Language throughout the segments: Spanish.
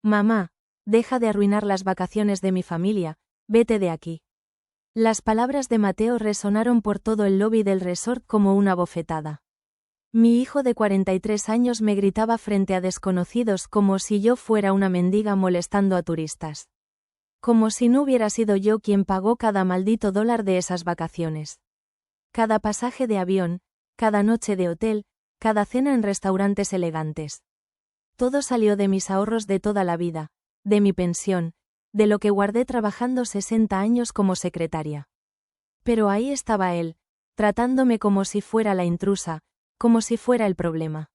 Mamá, deja de arruinar las vacaciones de mi familia, vete de aquí. Las palabras de Mateo resonaron por todo el lobby del resort como una bofetada. Mi hijo de 43 años me gritaba frente a desconocidos como si yo fuera una mendiga molestando a turistas. Como si no hubiera sido yo quien pagó cada maldito dólar de esas vacaciones. Cada pasaje de avión, cada noche de hotel, cada cena en restaurantes elegantes. Todo salió de mis ahorros de toda la vida, de mi pensión, de lo que guardé trabajando 60 años como secretaria. Pero ahí estaba él, tratándome como si fuera la intrusa, como si fuera el problema.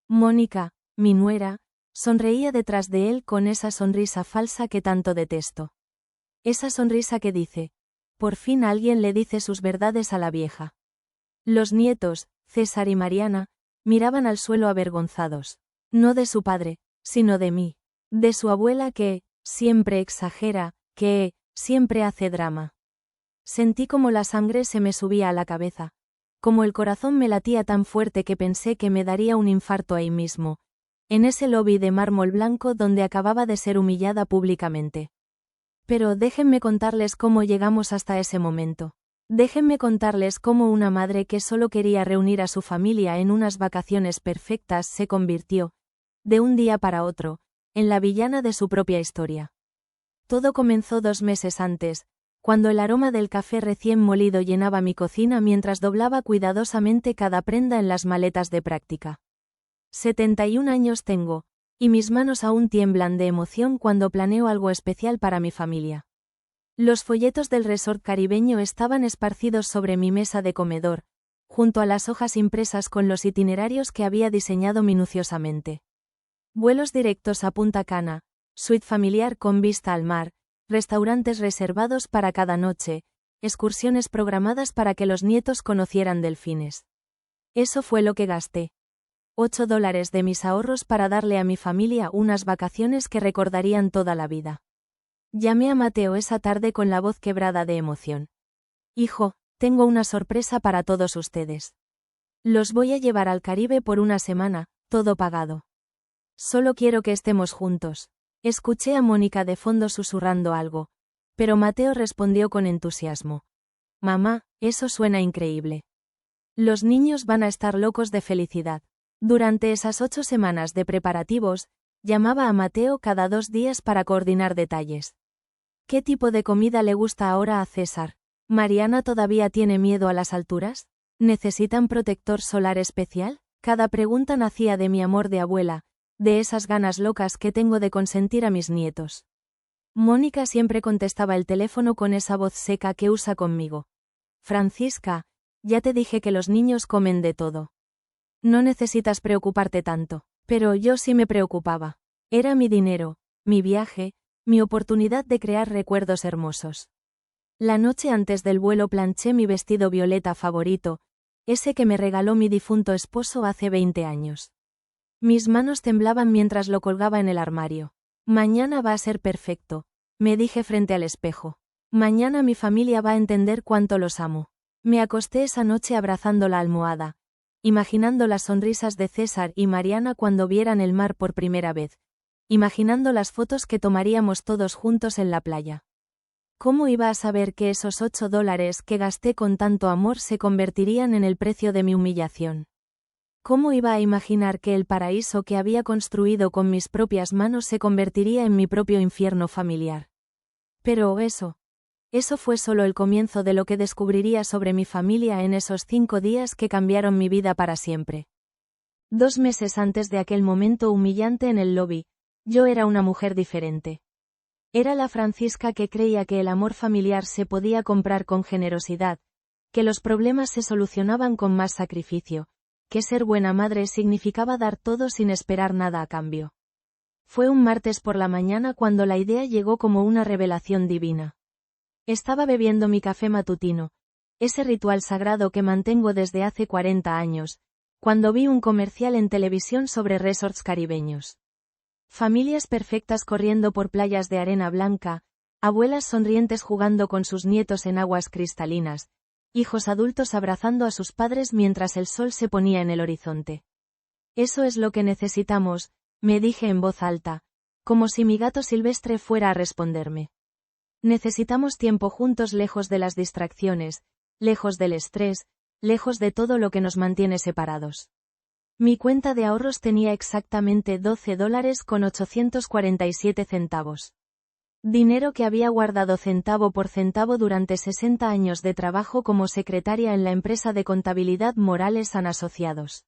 Mónica, mi nuera, sonreía detrás de él con esa sonrisa falsa que tanto detesto. Esa sonrisa que dice, por fin alguien le dice sus verdades a la vieja. Los nietos, César y Mariana, miraban al suelo avergonzados, no de su padre, sino de mí, de su abuela que, siempre exagera, que, siempre hace drama. Sentí como la sangre se me subía a la cabeza, como el corazón me latía tan fuerte que pensé que me daría un infarto ahí mismo, en ese lobby de mármol blanco donde acababa de ser humillada públicamente. Pero déjenme contarles cómo llegamos hasta ese momento. Déjenme contarles cómo una madre que solo quería reunir a su familia en unas vacaciones perfectas se convirtió, de un día para otro, en la villana de su propia historia. Todo comenzó 2 meses antes, cuando el aroma del café recién molido llenaba mi cocina mientras doblaba cuidadosamente cada prenda en las maletas de práctica. 71 años tengo, y mis manos aún tiemblan de emoción cuando planeo algo especial para mi familia. Los folletos del resort caribeño estaban esparcidos sobre mi mesa de comedor, junto a las hojas impresas con los itinerarios que había diseñado minuciosamente. Vuelos directos a Punta Cana, suite familiar con vista al mar, restaurantes reservados para cada noche, excursiones programadas para que los nietos conocieran delfines. Eso fue lo que gasté. $8 de mis ahorros para darle a mi familia unas vacaciones que recordarían toda la vida. Llamé a Mateo esa tarde con la voz quebrada de emoción. Hijo, tengo una sorpresa para todos ustedes. Los voy a llevar al Caribe por una semana, todo pagado. Solo quiero que estemos juntos. Escuché a Mónica de fondo susurrando algo, pero Mateo respondió con entusiasmo. Mamá, eso suena increíble. Los niños van a estar locos de felicidad. Durante esas 8 semanas de preparativos, llamaba a Mateo cada 2 días para coordinar detalles. ¿Qué tipo de comida le gusta ahora a César? ¿Mariana todavía tiene miedo a las alturas? ¿Necesitan protector solar especial? Cada pregunta nacía de mi amor de abuela, de esas ganas locas que tengo de consentir a mis nietos. Mónica siempre contestaba el teléfono con esa voz seca que usa conmigo. Francisca, ya te dije que los niños comen de todo. No necesitas preocuparte tanto, pero yo sí me preocupaba. Era mi dinero, mi viaje, mi oportunidad de crear recuerdos hermosos. La noche antes del vuelo planché mi vestido violeta favorito, ese que me regaló mi difunto esposo hace 20 años. Mis manos temblaban mientras lo colgaba en el armario. Mañana va a ser perfecto, me dije frente al espejo. Mañana mi familia va a entender cuánto los amo. Me acosté esa noche abrazando la almohada, imaginando las sonrisas de César y Mariana cuando vieran el mar por primera vez, imaginando las fotos que tomaríamos todos juntos en la playa. ¿Cómo iba a saber que esos $8 que gasté con tanto amor se convertirían en el precio de mi humillación? ¿Cómo iba a imaginar que el paraíso que había construido con mis propias manos se convertiría en mi propio infierno familiar? Pero eso fue solo el comienzo de lo que descubriría sobre mi familia en esos 5 días que cambiaron mi vida para siempre. 2 meses antes de aquel momento humillante en el lobby, yo era una mujer diferente. Era la Francisca que creía que el amor familiar se podía comprar con generosidad, que los problemas se solucionaban con más sacrificio, que ser buena madre significaba dar todo sin esperar nada a cambio. Fue un martes por la mañana cuando la idea llegó como una revelación divina. Estaba bebiendo mi café matutino, ese ritual sagrado que mantengo desde hace 40 años, cuando vi un comercial en televisión sobre resorts caribeños. Familias perfectas corriendo por playas de arena blanca, abuelas sonrientes jugando con sus nietos en aguas cristalinas, hijos adultos abrazando a sus padres mientras el sol se ponía en el horizonte. Eso es lo que necesitamos, me dije en voz alta, como si mi gato silvestre fuera a responderme. Necesitamos tiempo juntos lejos de las distracciones, lejos del estrés, lejos de todo lo que nos mantiene separados. Mi cuenta de ahorros tenía exactamente $12.847. Dinero que había guardado centavo por centavo durante 60 años de trabajo como secretaria en la empresa de contabilidad Morales & Asociados.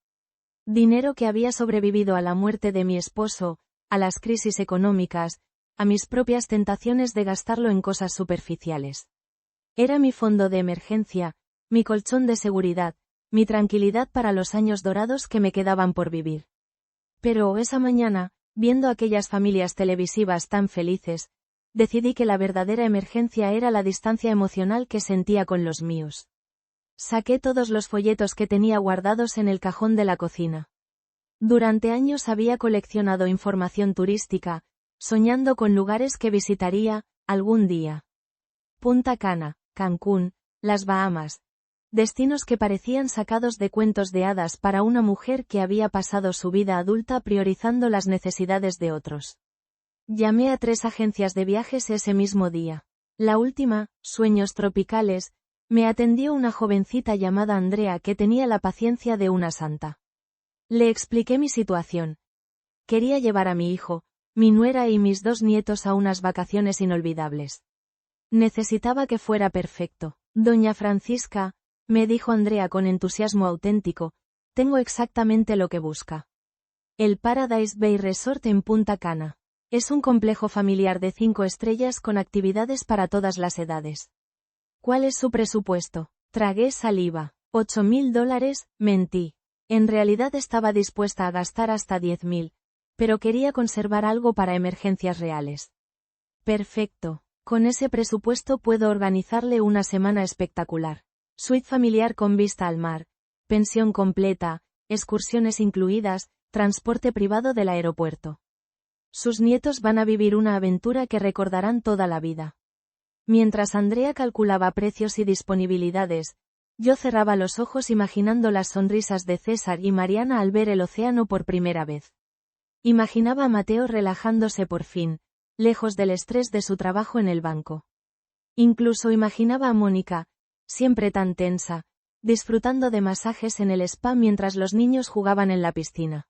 Dinero que había sobrevivido a la muerte de mi esposo, a las crisis económicas, a mis propias tentaciones de gastarlo en cosas superficiales. Era mi fondo de emergencia, mi colchón de seguridad, mi tranquilidad para los años dorados que me quedaban por vivir. Pero esa mañana, viendo aquellas familias televisivas tan felices, decidí que la verdadera emergencia era la distancia emocional que sentía con los míos. Saqué todos los folletos que tenía guardados en el cajón de la cocina. Durante años había coleccionado información turística, soñando con lugares que visitaría, algún día. Punta Cana, Cancún, las Bahamas. Destinos que parecían sacados de cuentos de hadas para una mujer que había pasado su vida adulta priorizando las necesidades de otros. Llamé a 3 agencias de viajes ese mismo día. La última, Sueños Tropicales, me atendió una jovencita llamada Andrea que tenía la paciencia de una santa. Le expliqué mi situación. Quería llevar a mi hijo, mi nuera y mis 2 nietos a unas vacaciones inolvidables. Necesitaba que fuera perfecto. Doña Francisca, me dijo Andrea con entusiasmo auténtico, tengo exactamente lo que busca. El Paradise Bay Resort en Punta Cana. Es un complejo familiar de 5 estrellas con actividades para todas las edades. ¿Cuál es su presupuesto? Tragué saliva. $8.000, mentí. En realidad estaba dispuesta a gastar hasta 10.000, pero quería conservar algo para emergencias reales. Perfecto. Con ese presupuesto puedo organizarle una semana espectacular. Suite familiar con vista al mar, pensión completa, excursiones incluidas, transporte privado del aeropuerto. Sus nietos van a vivir una aventura que recordarán toda la vida. Mientras Andrea calculaba precios y disponibilidades, yo cerraba los ojos imaginando las sonrisas de César y Mariana al ver el océano por primera vez. Imaginaba a Mateo relajándose por fin, lejos del estrés de su trabajo en el banco. Incluso imaginaba a Mónica, siempre tan tensa, disfrutando de masajes en el spa mientras los niños jugaban en la piscina.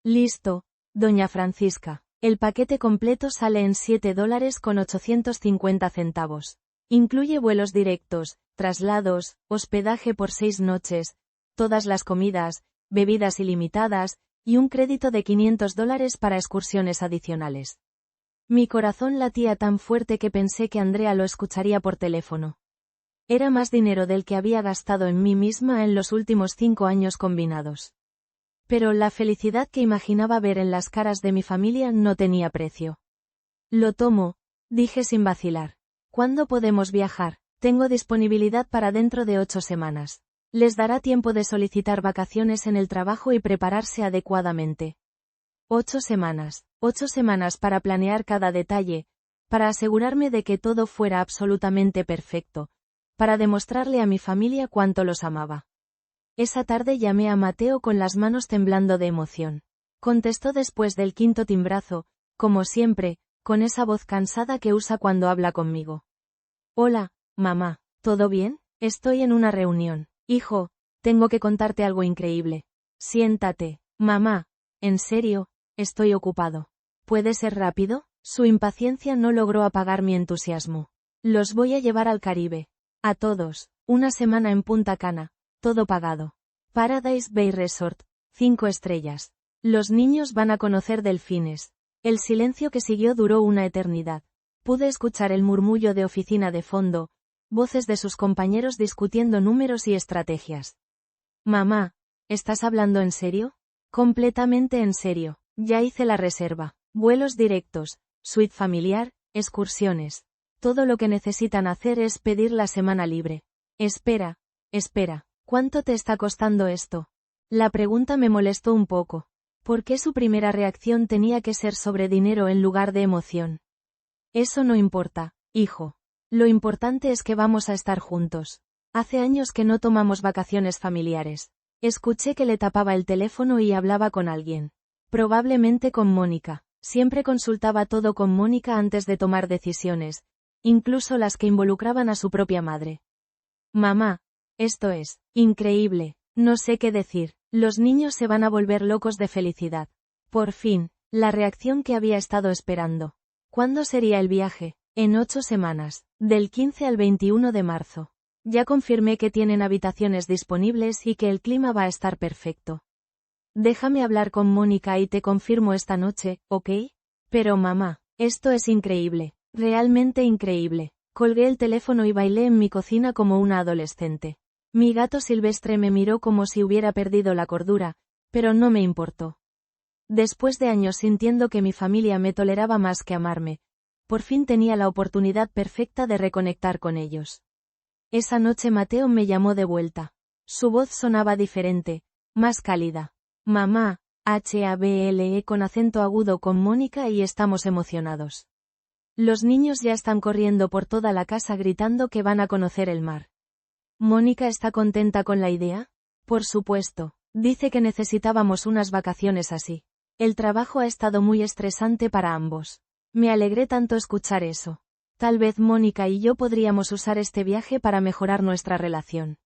Listo, doña Francisca. El paquete completo sale en $7.850. Incluye vuelos directos, traslados, hospedaje por 6 noches, todas las comidas, bebidas ilimitadas, y un crédito de $500 para excursiones adicionales. Mi corazón latía tan fuerte que pensé que Andrea lo escucharía por teléfono. Era más dinero del que había gastado en mí misma en los últimos 5 años combinados. Pero la felicidad que imaginaba ver en las caras de mi familia no tenía precio. Lo tomo, dije sin vacilar. ¿Cuándo podemos viajar? Tengo disponibilidad para dentro de 8 semanas. Les dará tiempo de solicitar vacaciones en el trabajo y prepararse adecuadamente. 8 semanas. 8 semanas para planear cada detalle, para asegurarme de que todo fuera absolutamente perfecto, para demostrarle a mi familia cuánto los amaba. Esa tarde llamé a Mateo con las manos temblando de emoción. Contestó después del 5.º timbrazo, como siempre, con esa voz cansada que usa cuando habla conmigo. Hola, mamá, ¿todo bien? Estoy en una reunión. Hijo, tengo que contarte algo increíble. Siéntate. Mamá, ¿en serio? Estoy ocupado. ¿Puede ser rápido? Su impaciencia no logró apagar mi entusiasmo. Los voy a llevar al Caribe. A todos. Una semana en Punta Cana. Todo pagado. Paradise Bay Resort. 5 estrellas. Los niños van a conocer delfines. El silencio que siguió duró una eternidad. Pude escuchar el murmullo de oficina de fondo, voces de sus compañeros discutiendo números y estrategias. Mamá, ¿estás hablando en serio? Completamente en serio. Ya hice la reserva. Vuelos directos, suite familiar, excursiones. Todo lo que necesitan hacer es pedir la semana libre. Espera. ¿Cuánto te está costando esto? La pregunta me molestó un poco. ¿Por qué su primera reacción tenía que ser sobre dinero en lugar de emoción? Eso no importa, hijo. Lo importante es que vamos a estar juntos. Hace años que no tomamos vacaciones familiares. Escuché que le tapaba el teléfono y hablaba con alguien. Probablemente con Mónica. Siempre consultaba todo con Mónica antes de tomar decisiones, incluso las que involucraban a su propia madre. Mamá, esto es increíble, no sé qué decir, los niños se van a volver locos de felicidad. Por fin, la reacción que había estado esperando. ¿Cuándo sería el viaje? En 8 semanas, del 15 al 21 de marzo. Ya confirmé que tienen habitaciones disponibles y que el clima va a estar perfecto. Déjame hablar con Mónica y te confirmo esta noche, ¿ok? Pero mamá, esto es increíble, realmente increíble. Colgué el teléfono y bailé en mi cocina como una adolescente. Mi gato silvestre me miró como si hubiera perdido la cordura, pero no me importó. Después de años sintiendo que mi familia me toleraba más que amarme, por fin tenía la oportunidad perfecta de reconectar con ellos. Esa noche Mateo me llamó de vuelta. Su voz sonaba diferente, más cálida. Mamá, hable con acento agudo con Mónica y estamos emocionados. Los niños ya están corriendo por toda la casa gritando que van a conocer el mar. ¿Mónica está contenta con la idea? Por supuesto, dice que necesitábamos unas vacaciones así. El trabajo ha estado muy estresante para ambos. Me alegré tanto escuchar eso. Tal vez Mónica y yo podríamos usar este viaje para mejorar nuestra relación.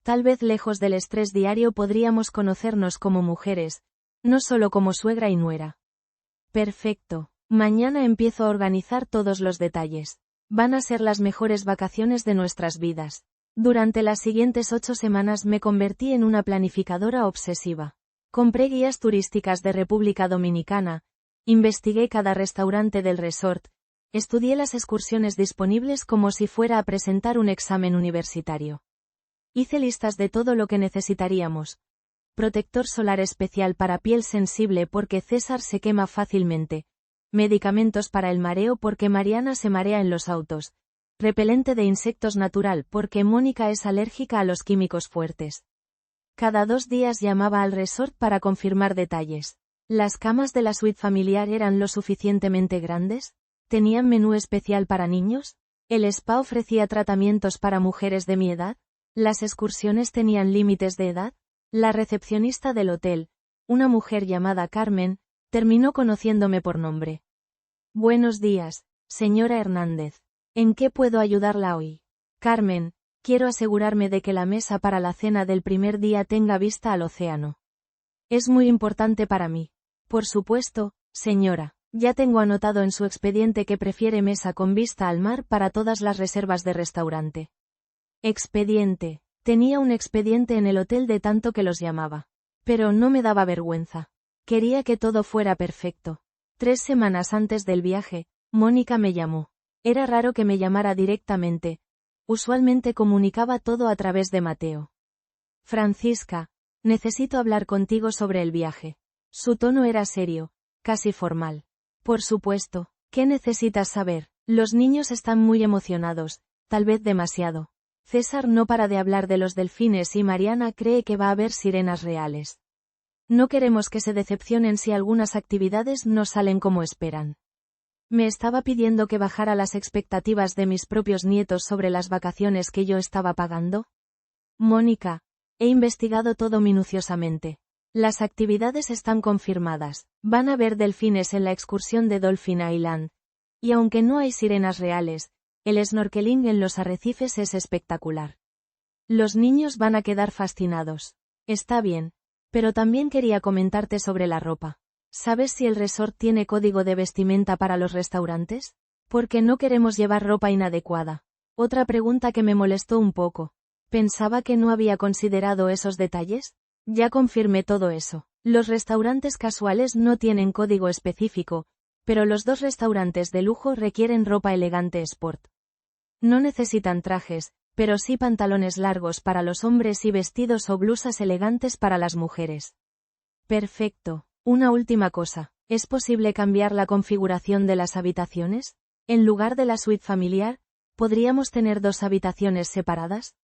Tal vez lejos del estrés diario podríamos conocernos como mujeres, no solo como suegra y nuera. Perfecto. Mañana empiezo a organizar todos los detalles. Van a ser las mejores vacaciones de nuestras vidas. Durante las siguientes 8 semanas me convertí en una planificadora obsesiva. Compré guías turísticas de República Dominicana, investigué cada restaurante del resort, estudié las excursiones disponibles como si fuera a presentar un examen universitario. Hice listas de todo lo que necesitaríamos. Protector solar especial para piel sensible porque César se quema fácilmente. Medicamentos para el mareo porque Mariana se marea en los autos. Repelente de insectos natural porque Mónica es alérgica a los químicos fuertes. Cada 2 días llamaba al resort para confirmar detalles. ¿Las camas de la suite familiar eran lo suficientemente grandes? ¿Tenían menú especial para niños? ¿El spa ofrecía tratamientos para mujeres de mi edad? ¿Las excursiones tenían límites de edad? La recepcionista del hotel, una mujer llamada Carmen, terminó conociéndome por nombre. Buenos días, señora Hernández. ¿En qué puedo ayudarla hoy? Carmen, quiero asegurarme de que la mesa para la cena del primer día tenga vista al océano. Es muy importante para mí. Por supuesto, señora, ya tengo anotado en su expediente que prefiere mesa con vista al mar para todas las reservas de restaurante. Expediente. Tenía un expediente en el hotel de tanto que los llamaba. Pero no me daba vergüenza. Quería que todo fuera perfecto. 3 semanas antes del viaje, Mónica me llamó. Era raro que me llamara directamente. Usualmente comunicaba todo a través de Mateo. Francisca, necesito hablar contigo sobre el viaje. Su tono era serio, casi formal. Por supuesto, ¿qué necesitas saber? Los niños están muy emocionados, tal vez demasiado. César no para de hablar de los delfines y Mariana cree que va a haber sirenas reales. No queremos que se decepcionen si algunas actividades no salen como esperan. Me estaba pidiendo que bajara las expectativas de mis propios nietos sobre las vacaciones que yo estaba pagando. Mónica, he investigado todo minuciosamente. Las actividades están confirmadas. Van a ver delfines en la excursión de Dolphin Island. Y aunque no hay sirenas reales, el snorkeling en los arrecifes es espectacular. Los niños van a quedar fascinados. Está bien, pero también quería comentarte sobre la ropa. ¿Sabes si el resort tiene código de vestimenta para los restaurantes? Porque no queremos llevar ropa inadecuada. Otra pregunta que me molestó un poco. Pensaba que no había considerado esos detalles. Ya confirmé todo eso. Los restaurantes casuales no tienen código específico, pero los 2 restaurantes de lujo requieren ropa elegante sport. No necesitan trajes, pero sí pantalones largos para los hombres y vestidos o blusas elegantes para las mujeres. Perfecto. Una última cosa, ¿es posible cambiar la configuración de las habitaciones? En lugar de la suite familiar, ¿podríamos tener 2 habitaciones separadas?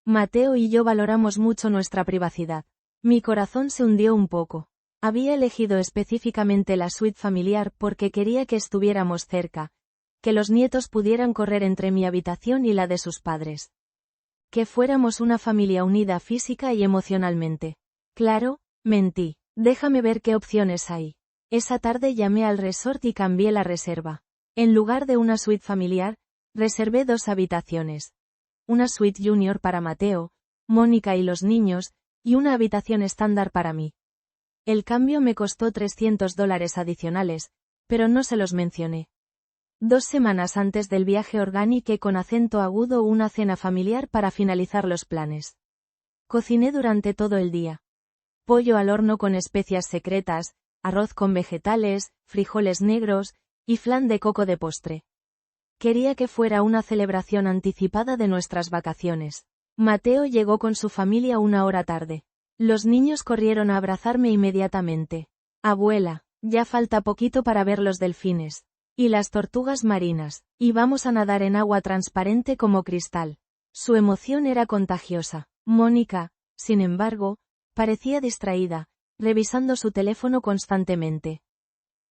Mateo y yo valoramos mucho nuestra privacidad. Mi corazón se hundió un poco. Había elegido específicamente la suite familiar porque quería que estuviéramos cerca, que los nietos pudieran correr entre mi habitación y la de sus padres. Que fuéramos una familia unida física y emocionalmente. Claro, mentí. Déjame ver qué opciones hay. Esa tarde llamé al resort y cambié la reserva. En lugar de una suite familiar, reservé 2 habitaciones. Una suite junior para Mateo, Mónica y los niños, y una habitación estándar para mí. El cambio me costó $300 adicionales, pero no se los mencioné. 2 semanas antes del viaje organiqué con acento agudo una cena familiar para finalizar los planes. Cociné durante todo el día. Pollo al horno con especias secretas, arroz con vegetales, frijoles negros, y flan de coco de postre. Quería que fuera una celebración anticipada de nuestras vacaciones. Mateo llegó con su familia 1 hora tarde. Los niños corrieron a abrazarme inmediatamente. Abuela, ya falta poquito para ver los delfines. Y las tortugas marinas, y vamos a nadar en agua transparente como cristal. Su emoción era contagiosa. Mónica, sin embargo, parecía distraída, revisando su teléfono constantemente.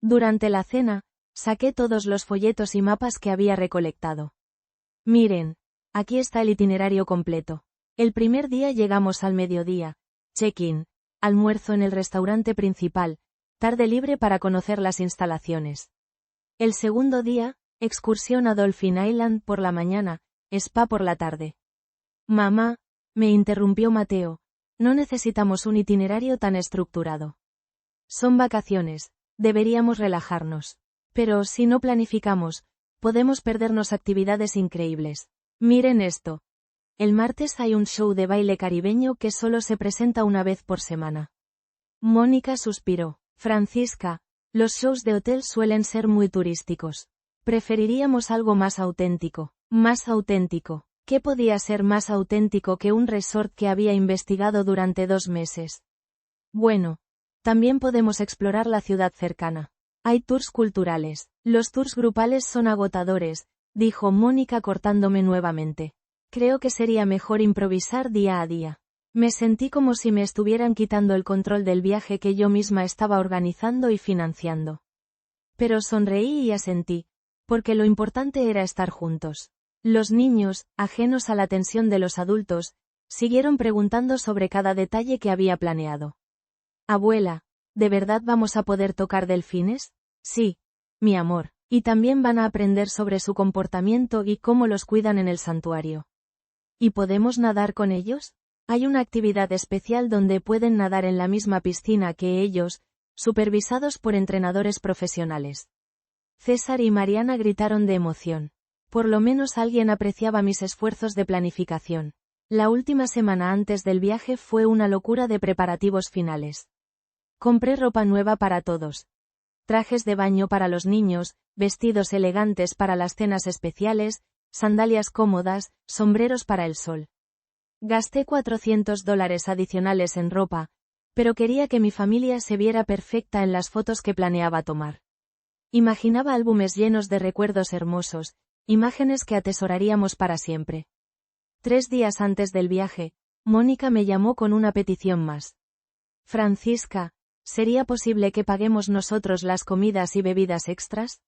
Durante la cena, saqué todos los folletos y mapas que había recolectado. Miren, aquí está el itinerario completo. El primer día llegamos al mediodía. Check-in, almuerzo en el restaurante principal, tarde libre para conocer las instalaciones. El segundo día, excursión a Dolphin Island por la mañana, spa por la tarde. Mamá, me interrumpió Mateo, no necesitamos un itinerario tan estructurado. Son vacaciones, deberíamos relajarnos. Pero si no planificamos, podemos perdernos actividades increíbles. Miren esto. El martes hay un show de baile caribeño que solo se presenta una vez por semana. Mónica suspiró. Francisca, los shows de hotel suelen ser muy turísticos. Preferiríamos algo más auténtico. Más auténtico. ¿Qué podía ser más auténtico que un resort que había investigado durante 2 meses? Bueno, también podemos explorar la ciudad cercana. Hay tours culturales. Los tours grupales son agotadores, dijo Mónica cortándome nuevamente. Creo que sería mejor improvisar día a día. Me sentí como si me estuvieran quitando el control del viaje que yo misma estaba organizando y financiando. Pero sonreí y asentí, porque lo importante era estar juntos. Los niños, ajenos a la tensión de los adultos, siguieron preguntando sobre cada detalle que había planeado. Abuela, ¿de verdad vamos a poder tocar delfines? Sí, mi amor, y también van a aprender sobre su comportamiento y cómo los cuidan en el santuario. ¿Y podemos nadar con ellos? Hay una actividad especial donde pueden nadar en la misma piscina que ellos, supervisados por entrenadores profesionales. César y Mariana gritaron de emoción. Por lo menos alguien apreciaba mis esfuerzos de planificación. La última semana antes del viaje fue una locura de preparativos finales. Compré ropa nueva para todos. Trajes de baño para los niños, vestidos elegantes para las cenas especiales, sandalias cómodas, sombreros para el sol. Gasté $400 adicionales en ropa, pero quería que mi familia se viera perfecta en las fotos que planeaba tomar. Imaginaba álbumes llenos de recuerdos hermosos, imágenes que atesoraríamos para siempre. 3 días antes del viaje, Mónica me llamó con una petición más. Francisca, ¿sería posible que paguemos nosotros las comidas y bebidas extras?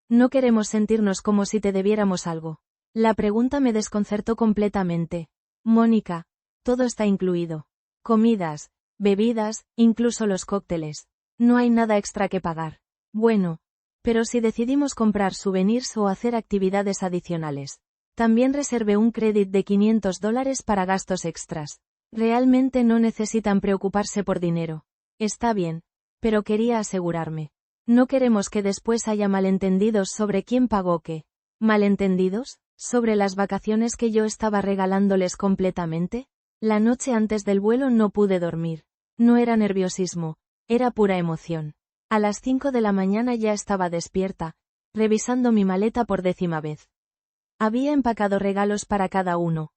No queremos sentirnos como si te debiéramos algo. La pregunta me desconcertó completamente. Mónica, todo está incluido. Comidas, bebidas, incluso los cócteles. No hay nada extra que pagar. Bueno, pero si decidimos comprar souvenirs o hacer actividades adicionales. También reservé un crédito de $500 para gastos extras. Realmente no necesitan preocuparse por dinero. Está bien, pero quería asegurarme. No queremos que después haya malentendidos sobre quién pagó qué. ¿Malentendidos? ¿Sobre las vacaciones que yo estaba regalándoles completamente? La noche antes del vuelo no pude dormir. No era nerviosismo, era pura emoción. A las 5 de la mañana ya estaba despierta, revisando mi maleta por 10ª vez. Había empacado regalos para cada uno.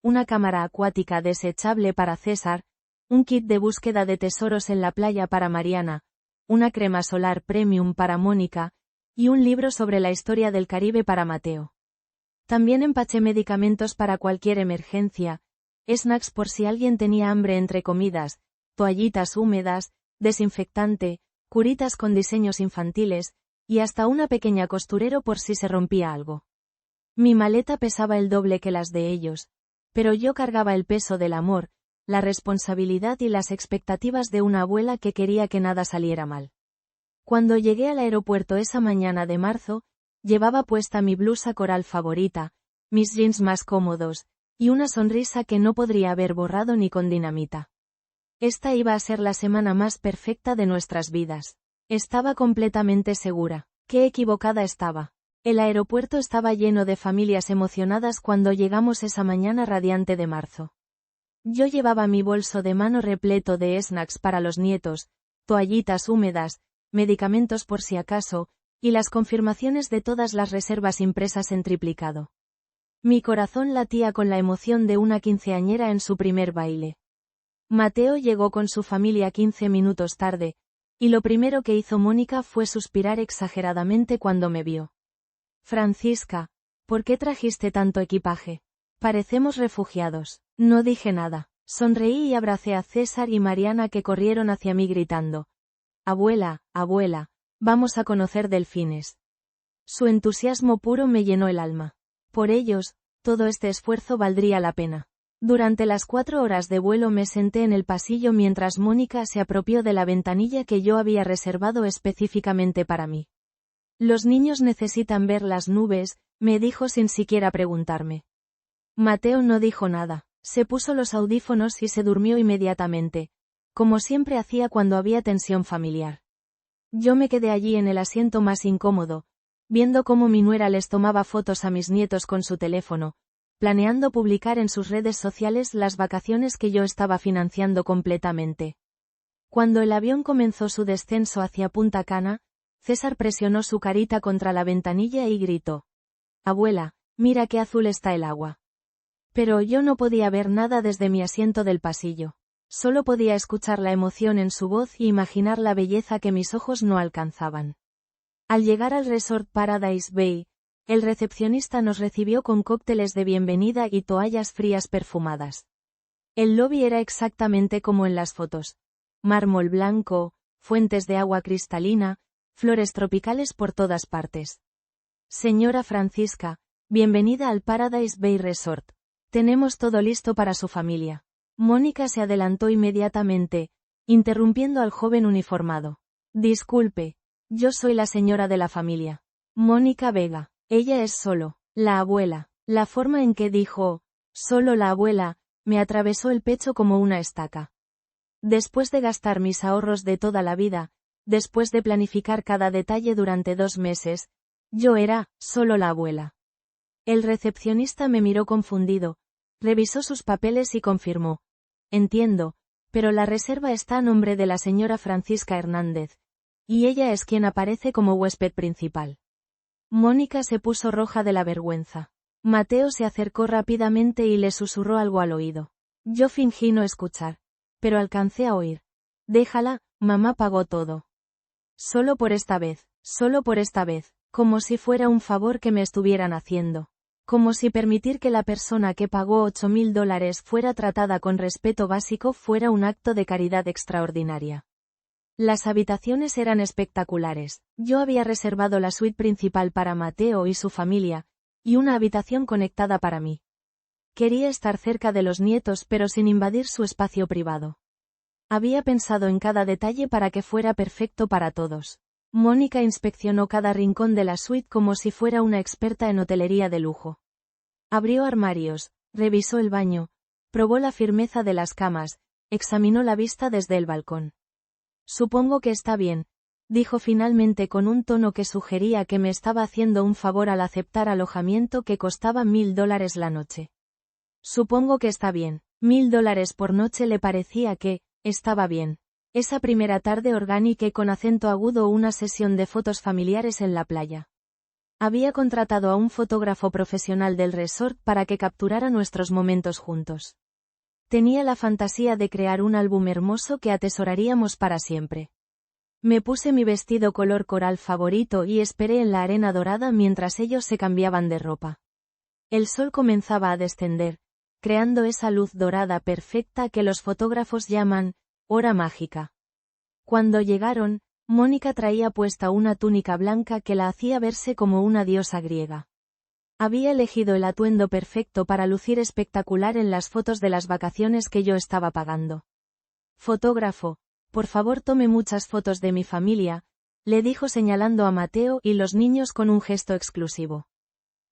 Una cámara acuática desechable para César, un kit de búsqueda de tesoros en la playa para Mariana, una crema solar premium para Mónica, y un libro sobre la historia del Caribe para Mateo. También empaché medicamentos para cualquier emergencia, snacks por si alguien tenía hambre entre comidas, toallitas húmedas, desinfectante, curitas con diseños infantiles, y hasta una pequeña costurero por si se rompía algo. Mi maleta pesaba el doble que las de ellos, pero yo cargaba el peso del amor, la responsabilidad y las expectativas de una abuela que quería que nada saliera mal. Cuando llegué al aeropuerto esa mañana de marzo, llevaba puesta mi blusa coral favorita, mis jeans más cómodos, y una sonrisa que no podría haber borrado ni con dinamita. Esta iba a ser la semana más perfecta de nuestras vidas. Estaba completamente segura. Qué equivocada estaba. El aeropuerto estaba lleno de familias emocionadas cuando llegamos esa mañana radiante de marzo. Yo llevaba mi bolso de mano repleto de snacks para los nietos, toallitas húmedas, medicamentos por si acaso, y las confirmaciones de todas las reservas impresas en triplicado. Mi corazón latía con la emoción de una quinceañera en su primer baile. Mateo llegó con su familia 15 minutos tarde, y lo primero que hizo Mónica fue suspirar exageradamente cuando me vio. Francisca, ¿por qué trajiste tanto equipaje? Parecemos refugiados. No dije nada. Sonreí y abracé a César y Mariana que corrieron hacia mí gritando: Abuela, abuela, vamos a conocer delfines. Su entusiasmo puro me llenó el alma. Por ellos, todo este esfuerzo valdría la pena. Durante las 4 horas de vuelo me senté en el pasillo mientras Mónica se apropió de la ventanilla que yo había reservado específicamente para mí. Los niños necesitan ver las nubes, me dijo sin siquiera preguntarme. Mateo no dijo nada, se puso los audífonos y se durmió inmediatamente, como siempre hacía cuando había tensión familiar. Yo me quedé allí en el asiento más incómodo, viendo cómo mi nuera les tomaba fotos a mis nietos con su teléfono, planeando publicar en sus redes sociales las vacaciones que yo estaba financiando completamente. Cuando el avión comenzó su descenso hacia Punta Cana, César presionó su carita contra la ventanilla y gritó: Abuela, mira qué azul está el agua. Pero yo no podía ver nada desde mi asiento del pasillo. Solo podía escuchar la emoción en su voz y imaginar la belleza que mis ojos no alcanzaban. Al llegar al resort Paradise Bay, el recepcionista nos recibió con cócteles de bienvenida y toallas frías perfumadas. El lobby era exactamente como en las fotos. Mármol blanco, fuentes de agua cristalina, flores tropicales por todas partes. Señora Francisca, bienvenida al Paradise Bay Resort. Tenemos todo listo para su familia. Mónica se adelantó inmediatamente, interrumpiendo al joven uniformado. Disculpe, yo soy la señora de la familia. Mónica Vega. Ella es solo la abuela. La forma en que dijo, solo la abuela, me atravesó el pecho como una estaca. Después de gastar mis ahorros de toda la vida, después de planificar cada detalle durante 2 meses, yo era solo la abuela. El recepcionista me miró confundido, revisó sus papeles y confirmó. Entiendo, pero la reserva está a nombre de la señora Francisca Hernández, y ella es quien aparece como huésped principal. Mónica se puso roja de la vergüenza. Mateo se acercó rápidamente y le susurró algo al oído. Yo fingí no escuchar, pero alcancé a oír. Déjala, mamá pagó todo. Solo por esta vez, como si fuera un favor que me estuvieran haciendo. Como si permitir que la persona que pagó $8.000 fuera tratada con respeto básico fuera un acto de caridad extraordinaria. Las habitaciones eran espectaculares. Yo había reservado la suite principal para Mateo y su familia, y una habitación conectada para mí. Quería estar cerca de los nietos pero sin invadir su espacio privado. Había pensado en cada detalle para que fuera perfecto para todos. Mónica inspeccionó cada rincón de la suite como si fuera una experta en hotelería de lujo. Abrió armarios, revisó el baño, probó la firmeza de las camas, examinó la vista desde el balcón. Supongo que está bien, dijo finalmente con un tono que sugería que me estaba haciendo un favor al aceptar alojamiento que costaba $1.000 la noche. Supongo que está bien. $1.000 por noche le parecía que estaba bien. Esa primera tarde orgánica con acento agudo una sesión de fotos familiares en la playa. Había contratado a un fotógrafo profesional del resort para que capturara nuestros momentos juntos. Tenía la fantasía de crear un álbum hermoso que atesoraríamos para siempre. Me puse mi vestido color coral favorito y esperé en la arena dorada mientras ellos se cambiaban de ropa. El sol comenzaba a descender, creando esa luz dorada perfecta que los fotógrafos llaman hora mágica. Cuando llegaron, Mónica traía puesta una túnica blanca que la hacía verse como una diosa griega. Había elegido el atuendo perfecto para lucir espectacular en las fotos de las vacaciones que yo estaba pagando. Fotógrafo, por favor tome muchas fotos de mi familia, le dijo señalando a Mateo y los niños con un gesto exclusivo.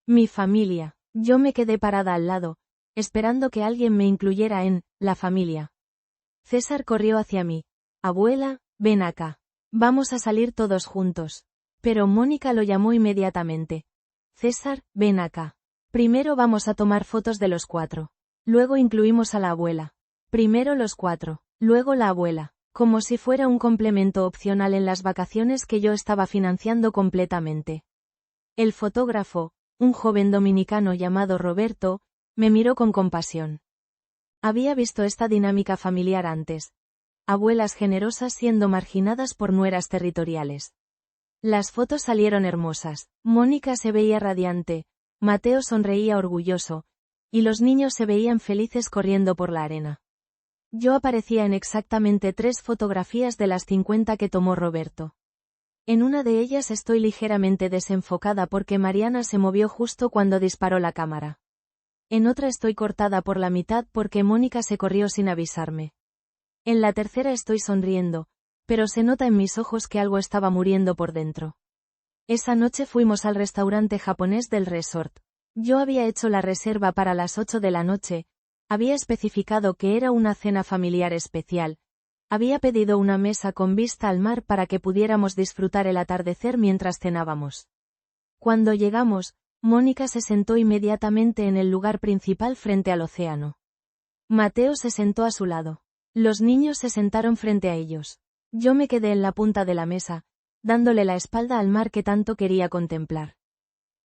Mi familia. Yo me quedé parada al lado, esperando que alguien me incluyera en la familia. César corrió hacia mí. Abuela, ven acá. Vamos a salir todos juntos. Pero Mónica lo llamó inmediatamente. César, ven acá. Primero vamos a tomar fotos de los 4. Luego incluimos a la abuela. Primero los 4, luego la abuela, como si fuera un complemento opcional en las vacaciones que yo estaba financiando completamente. El fotógrafo, un joven dominicano llamado Roberto, me miró con compasión. Había visto esta dinámica familiar antes. Abuelas generosas siendo marginadas por nueras territoriales. Las fotos salieron hermosas, Mónica se veía radiante, Mateo sonreía orgulloso, y los niños se veían felices corriendo por la arena. Yo aparecía en exactamente 3 fotografías de las 50 que tomó Roberto. En una de ellas estoy ligeramente desenfocada porque Mariana se movió justo cuando disparó la cámara. En otra estoy cortada por la mitad porque Mónica se corrió sin avisarme. En la tercera estoy sonriendo, pero se nota en mis ojos que algo estaba muriendo por dentro. Esa noche fuimos al restaurante japonés del resort. Yo había hecho la reserva para las 8 de la noche, había especificado que era una cena familiar especial, había pedido una mesa con vista al mar para que pudiéramos disfrutar el atardecer mientras cenábamos. Cuando llegamos, Mónica se sentó inmediatamente en el lugar principal frente al océano. Mateo se sentó a su lado. Los niños se sentaron frente a ellos. Yo me quedé en la punta de la mesa, dándole la espalda al mar que tanto quería contemplar.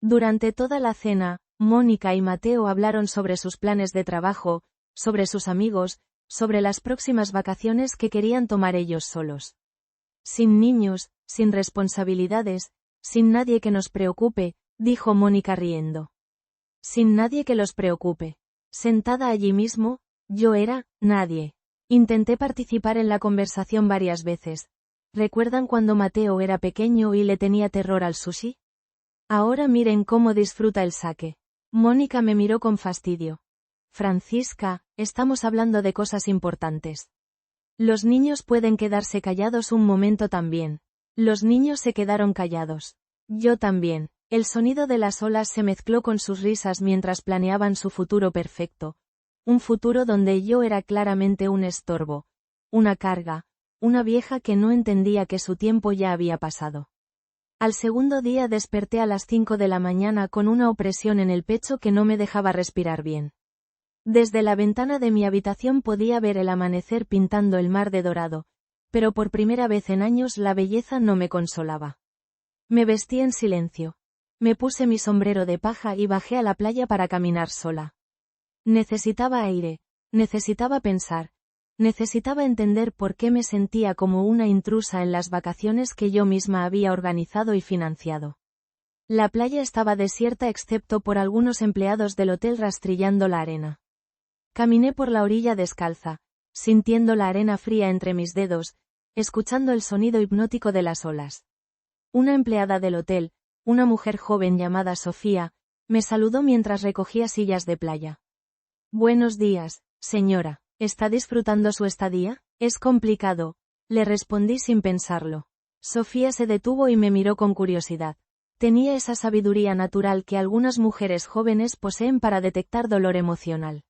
Durante toda la cena, Mónica y Mateo hablaron sobre sus planes de trabajo, sobre sus amigos, sobre las próximas vacaciones que querían tomar ellos solos. Sin niños, sin responsabilidades, sin nadie que nos preocupe, dijo Mónica riendo. Sin nadie que los preocupe. Sentada allí mismo, yo era nadie. Intenté participar en la conversación varias veces. ¿Recuerdan cuando Mateo era pequeño y le tenía terror al sushi? Ahora miren cómo disfruta el sake. Mónica me miró con fastidio. Francisca, estamos hablando de cosas importantes. Los niños pueden quedarse callados un momento también. Los niños se quedaron callados. Yo también. El sonido de las olas se mezcló con sus risas mientras planeaban su futuro perfecto. Un futuro donde yo era claramente un estorbo, una carga, una vieja que no entendía que su tiempo ya había pasado. Al segundo día desperté a las 5 de la mañana con una opresión en el pecho que no me dejaba respirar bien. Desde la ventana de mi habitación podía ver el amanecer pintando el mar de dorado, pero por primera vez en años la belleza no me consolaba. Me vestí en silencio. Me puse mi sombrero de paja y bajé a la playa para caminar sola. Necesitaba aire, necesitaba pensar, necesitaba entender por qué me sentía como una intrusa en las vacaciones que yo misma había organizado y financiado. La playa estaba desierta excepto por algunos empleados del hotel rastrillando la arena. Caminé por la orilla descalza, sintiendo la arena fría entre mis dedos, escuchando el sonido hipnótico de las olas. Una empleada del hotel, una mujer joven llamada Sofía, me saludó mientras recogía sillas de playa. Buenos días, señora. ¿Está disfrutando su estadía? Es complicado, le respondí sin pensarlo. Sofía se detuvo y me miró con curiosidad. Tenía esa sabiduría natural que algunas mujeres jóvenes poseen para detectar dolor emocional.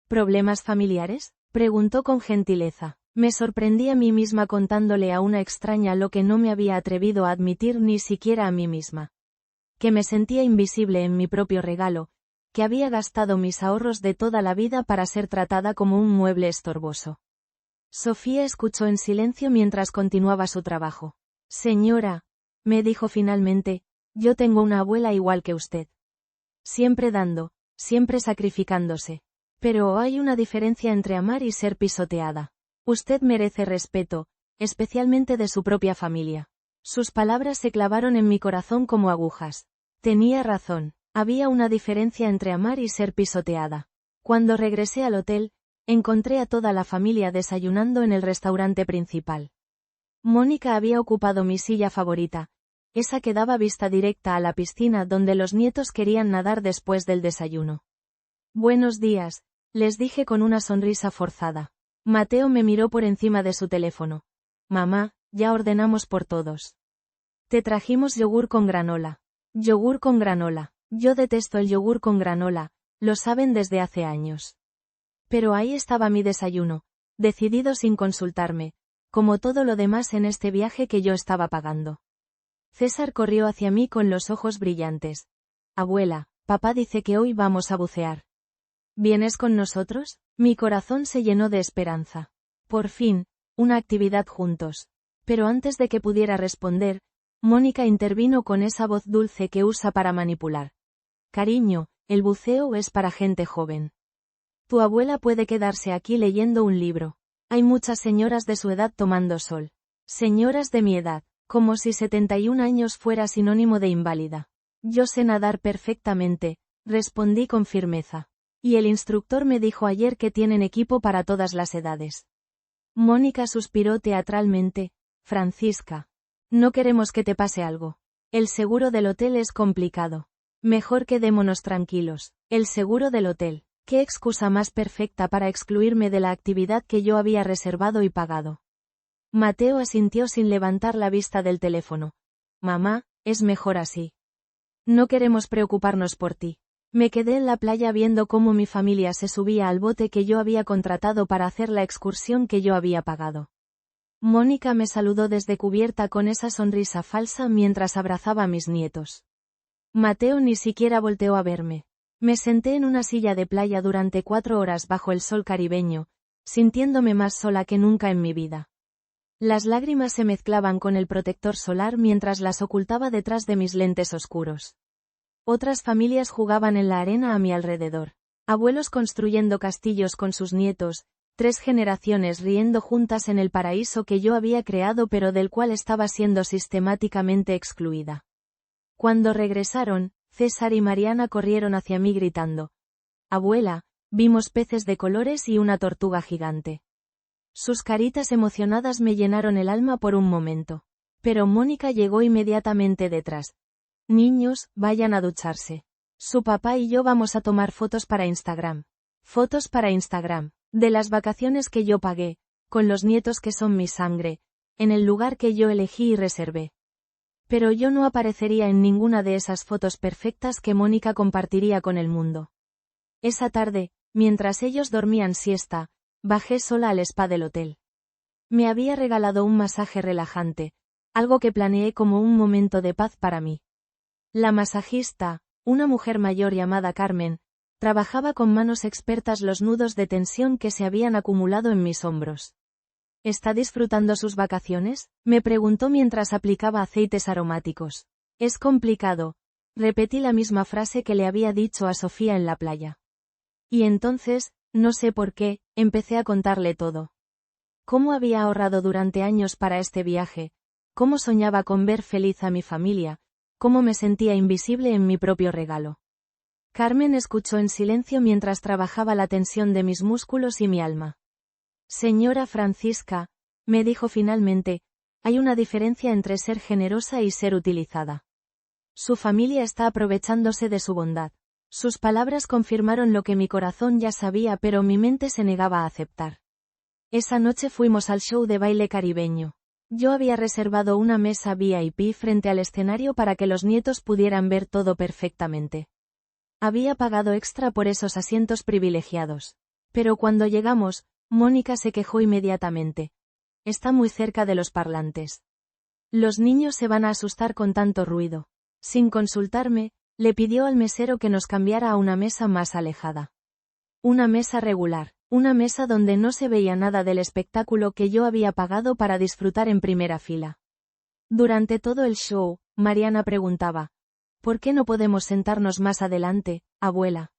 ¿Problemas familiares?, preguntó con gentileza. Me sorprendí a mí misma contándole a una extraña lo que no me había atrevido a admitir ni siquiera a mí misma. Que me sentía invisible en mi propio regalo, que había gastado mis ahorros de toda la vida para ser tratada como un mueble estorboso. Sofía escuchó en silencio mientras continuaba su trabajo. Señora, me dijo finalmente, yo tengo una abuela igual que usted. Siempre dando, siempre sacrificándose. Pero hay una diferencia entre amar y ser pisoteada. Usted merece respeto, especialmente de su propia familia. Sus palabras se clavaron en mi corazón como agujas. Tenía razón. Había una diferencia entre amar y ser pisoteada. Cuando regresé al hotel, encontré a toda la familia desayunando en el restaurante principal. Mónica había ocupado mi silla favorita, esa que daba vista directa a la piscina donde los nietos querían nadar después del desayuno. Buenos días, les dije con una sonrisa forzada. Mateo me miró por encima de su teléfono. Mamá, ya ordenamos por todos. Te trajimos yogur con granola. Yogur con granola. Yo detesto el yogur con granola, lo saben desde hace años. Pero ahí estaba mi desayuno, decidido sin consultarme, como todo lo demás en este viaje que yo estaba pagando. César corrió hacia mí con los ojos brillantes. Abuela, papá dice que hoy vamos a bucear. ¿Vienes con nosotros? Mi corazón se llenó de esperanza. Por fin, una actividad juntos. Pero antes de que pudiera responder, Mónica intervino con esa voz dulce que usa para manipular. Cariño, el buceo es para gente joven. Tu abuela puede quedarse aquí leyendo un libro. Hay muchas señoras de su edad tomando sol. Señoras de mi edad, como si 71 años fuera sinónimo de inválida. Yo sé nadar perfectamente, respondí con firmeza. Y el instructor me dijo ayer que tienen equipo para todas las edades. Mónica suspiró teatralmente. Francisca. No queremos que te pase algo. El seguro del hotel es complicado. Mejor quedémonos tranquilos. El seguro del hotel. ¿Qué excusa más perfecta para excluirme de la actividad que yo había reservado y pagado? Mateo asintió sin levantar la vista del teléfono. Mamá, es mejor así. No queremos preocuparnos por ti. Me quedé en la playa viendo cómo mi familia se subía al bote que yo había contratado para hacer la excursión que yo había pagado. Mónica me saludó desde cubierta con esa sonrisa falsa mientras abrazaba a mis nietos. Mateo ni siquiera volteó a verme. Me senté en una silla de playa durante 4 horas bajo el sol caribeño, sintiéndome más sola que nunca en mi vida. Las lágrimas se mezclaban con el protector solar mientras las ocultaba detrás de mis lentes oscuros. Otras familias jugaban en la arena a mi alrededor. Abuelos construyendo castillos con sus nietos, 3 generaciones riendo juntas en el paraíso que yo había creado pero del cual estaba siendo sistemáticamente excluida. Cuando regresaron, César y Mariana corrieron hacia mí gritando. Abuela, vimos peces de colores y una tortuga gigante. Sus caritas emocionadas me llenaron el alma por un momento. Pero Mónica llegó inmediatamente detrás. Niños, vayan a ducharse. Su papá y yo vamos a tomar fotos para Instagram. Fotos para Instagram, de las vacaciones que yo pagué, con los nietos que son mi sangre, en el lugar que yo elegí y reservé. Pero yo no aparecería en ninguna de esas fotos perfectas que Mónica compartiría con el mundo. Esa tarde, mientras ellos dormían siesta, bajé sola al spa del hotel. Me había regalado un masaje relajante, algo que planeé como un momento de paz para mí. La masajista, una mujer mayor llamada Carmen, trabajaba con manos expertas los nudos de tensión que se habían acumulado en mis hombros. ¿Está disfrutando sus vacaciones?, me preguntó mientras aplicaba aceites aromáticos. Es complicado. Repetí la misma frase que le había dicho a Sofía en la playa. Y entonces, no sé por qué, empecé a contarle todo. Cómo había ahorrado durante años para este viaje, cómo soñaba con ver feliz a mi familia, cómo me sentía invisible en mi propio regalo. Carmen escuchó en silencio mientras trabajaba la tensión de mis músculos y mi alma. Señora Francisca, me dijo finalmente, hay una diferencia entre ser generosa y ser utilizada. Su familia está aprovechándose de su bondad. Sus palabras confirmaron lo que mi corazón ya sabía pero mi mente se negaba a aceptar. Esa noche fuimos al show de baile caribeño. Yo había reservado una mesa VIP frente al escenario para que los nietos pudieran ver todo perfectamente. Había pagado extra por esos asientos privilegiados. Pero cuando llegamos, Mónica se quejó inmediatamente. Está muy cerca de los parlantes. Los niños se van a asustar con tanto ruido. Sin consultarme, le pidió al mesero que nos cambiara a una mesa más alejada. Una mesa regular, una mesa donde no se veía nada del espectáculo que yo había pagado para disfrutar en primera fila. Durante todo el show, Mariana preguntaba, ¿por qué no podemos sentarnos más adelante, abuela?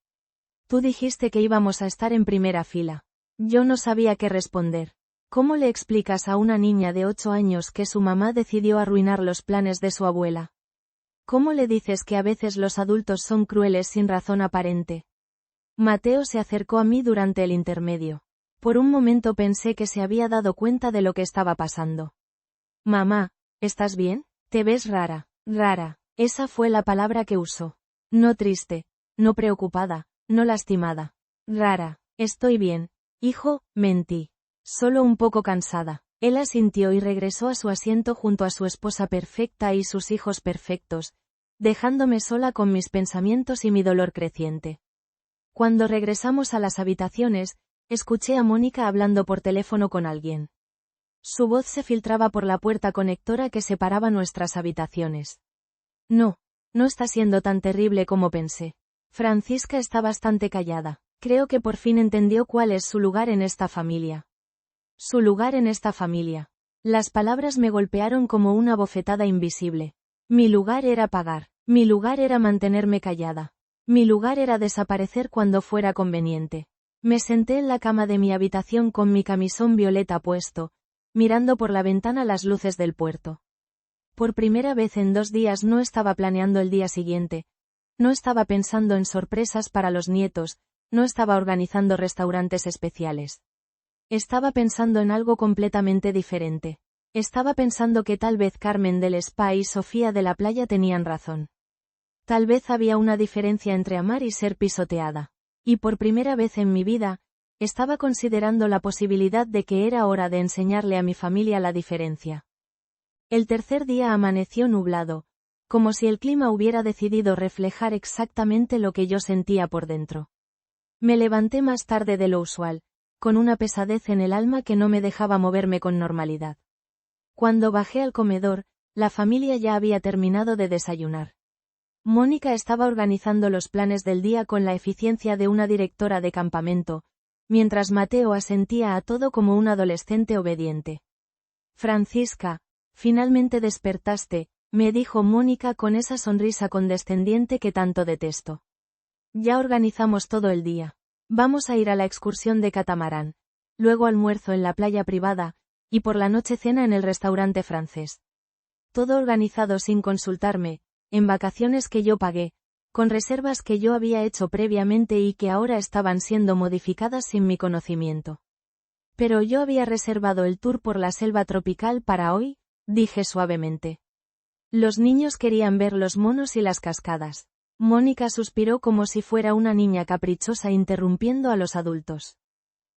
Tú dijiste que íbamos a estar en primera fila. Yo no sabía qué responder. ¿Cómo le explicas a una niña de 8 años que su mamá decidió arruinar los planes de su abuela? ¿Cómo le dices que a veces los adultos son crueles sin razón aparente? Mateo se acercó a mí durante el intermedio. Por un momento pensé que se había dado cuenta de lo que estaba pasando. Mamá, ¿estás bien? Te ves rara, rara. Esa fue la palabra que usó. No triste, no preocupada, no lastimada. Rara, estoy bien. Hijo, mentí. Solo un poco cansada. Él asintió y regresó a su asiento junto a su esposa perfecta y sus hijos perfectos, dejándome sola con mis pensamientos y mi dolor creciente. Cuando regresamos a las habitaciones, escuché a Mónica hablando por teléfono con alguien. Su voz se filtraba por la puerta conectora que separaba nuestras habitaciones. No está siendo tan terrible como pensé. Francisca está bastante callada. Creo que por fin entendió cuál es su lugar en esta familia. Su lugar en esta familia. Las palabras me golpearon como una bofetada invisible. Mi lugar era pagar. Mi lugar era mantenerme callada. Mi lugar era desaparecer cuando fuera conveniente. Me senté en la cama de mi habitación con mi camisón violeta puesto, mirando por la ventana las luces del puerto. Por primera vez en 2 días no estaba planeando el día siguiente. No estaba pensando en sorpresas para los nietos, no estaba organizando restaurantes especiales. Estaba pensando en algo completamente diferente. Estaba pensando que tal vez Carmen del Spa y Sofía de la playa tenían razón. Tal vez había una diferencia entre amar y ser pisoteada. Y por primera vez en mi vida, estaba considerando la posibilidad de que era hora de enseñarle a mi familia la diferencia. El tercer día amaneció nublado, como si el clima hubiera decidido reflejar exactamente lo que yo sentía por dentro. Me levanté más tarde de lo usual, con una pesadez en el alma que no me dejaba moverme con normalidad. Cuando bajé al comedor, la familia ya había terminado de desayunar. Mónica estaba organizando los planes del día con la eficiencia de una directora de campamento, mientras Mateo asentía a todo como un adolescente obediente. Francisca, finalmente despertaste, me dijo Mónica con esa sonrisa condescendiente que tanto detesto. Ya organizamos todo el día. Vamos a ir a la excursión de catamarán, luego almuerzo en la playa privada, y por la noche cena en el restaurante francés. Todo organizado sin consultarme, en vacaciones que yo pagué, con reservas que yo había hecho previamente y que ahora estaban siendo modificadas sin mi conocimiento. Pero yo había reservado el tour por la selva tropical para hoy, dije suavemente. Los niños querían ver los monos y las cascadas. Mónica suspiró como si fuera una niña caprichosa interrumpiendo a los adultos.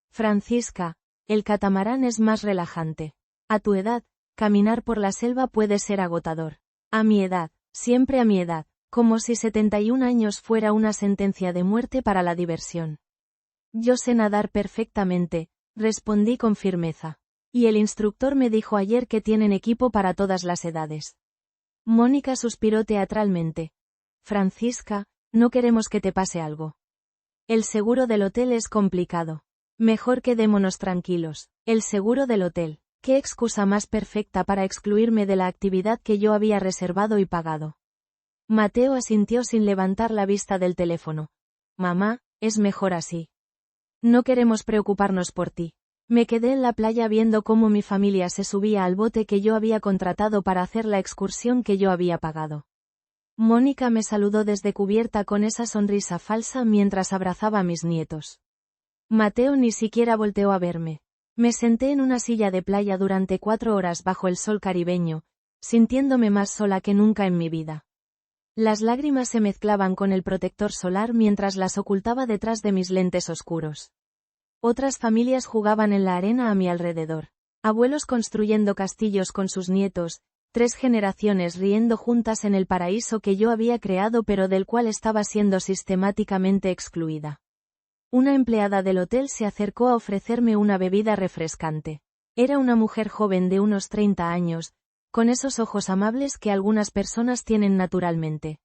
Francisca, el catamarán es más relajante. A tu edad, caminar por la selva puede ser agotador. A mi edad, siempre a mi edad, como si 71 años fuera una sentencia de muerte para la diversión. Yo sé nadar perfectamente, respondí con firmeza. Y el instructor me dijo ayer que tienen equipo para todas las edades. Mónica suspiró teatralmente. Francisca, no queremos que te pase algo. El seguro del hotel es complicado. Mejor quedémonos tranquilos. El seguro del hotel. ¿Qué excusa más perfecta para excluirme de la actividad que yo había reservado y pagado? Mateo asintió sin levantar la vista del teléfono. Mamá, es mejor así. No queremos preocuparnos por ti. Me quedé en la playa viendo cómo mi familia se subía al bote que yo había contratado para hacer la excursión que yo había pagado. Mónica me saludó desde cubierta con esa sonrisa falsa mientras abrazaba a mis nietos. Mateo ni siquiera volteó a verme. Me senté en una silla de playa durante 4 horas bajo el sol caribeño, sintiéndome más sola que nunca en mi vida. Las lágrimas se mezclaban con el protector solar mientras las ocultaba detrás de mis lentes oscuros. Otras familias jugaban en la arena a mi alrededor. Abuelos construyendo castillos con sus nietos, 3 generaciones riendo juntas en el paraíso que yo había creado pero del cual estaba siendo sistemáticamente excluida. Una empleada del hotel se acercó a ofrecerme una bebida refrescante. Era una mujer joven de unos 30 años, con esos ojos amables que algunas personas tienen naturalmente.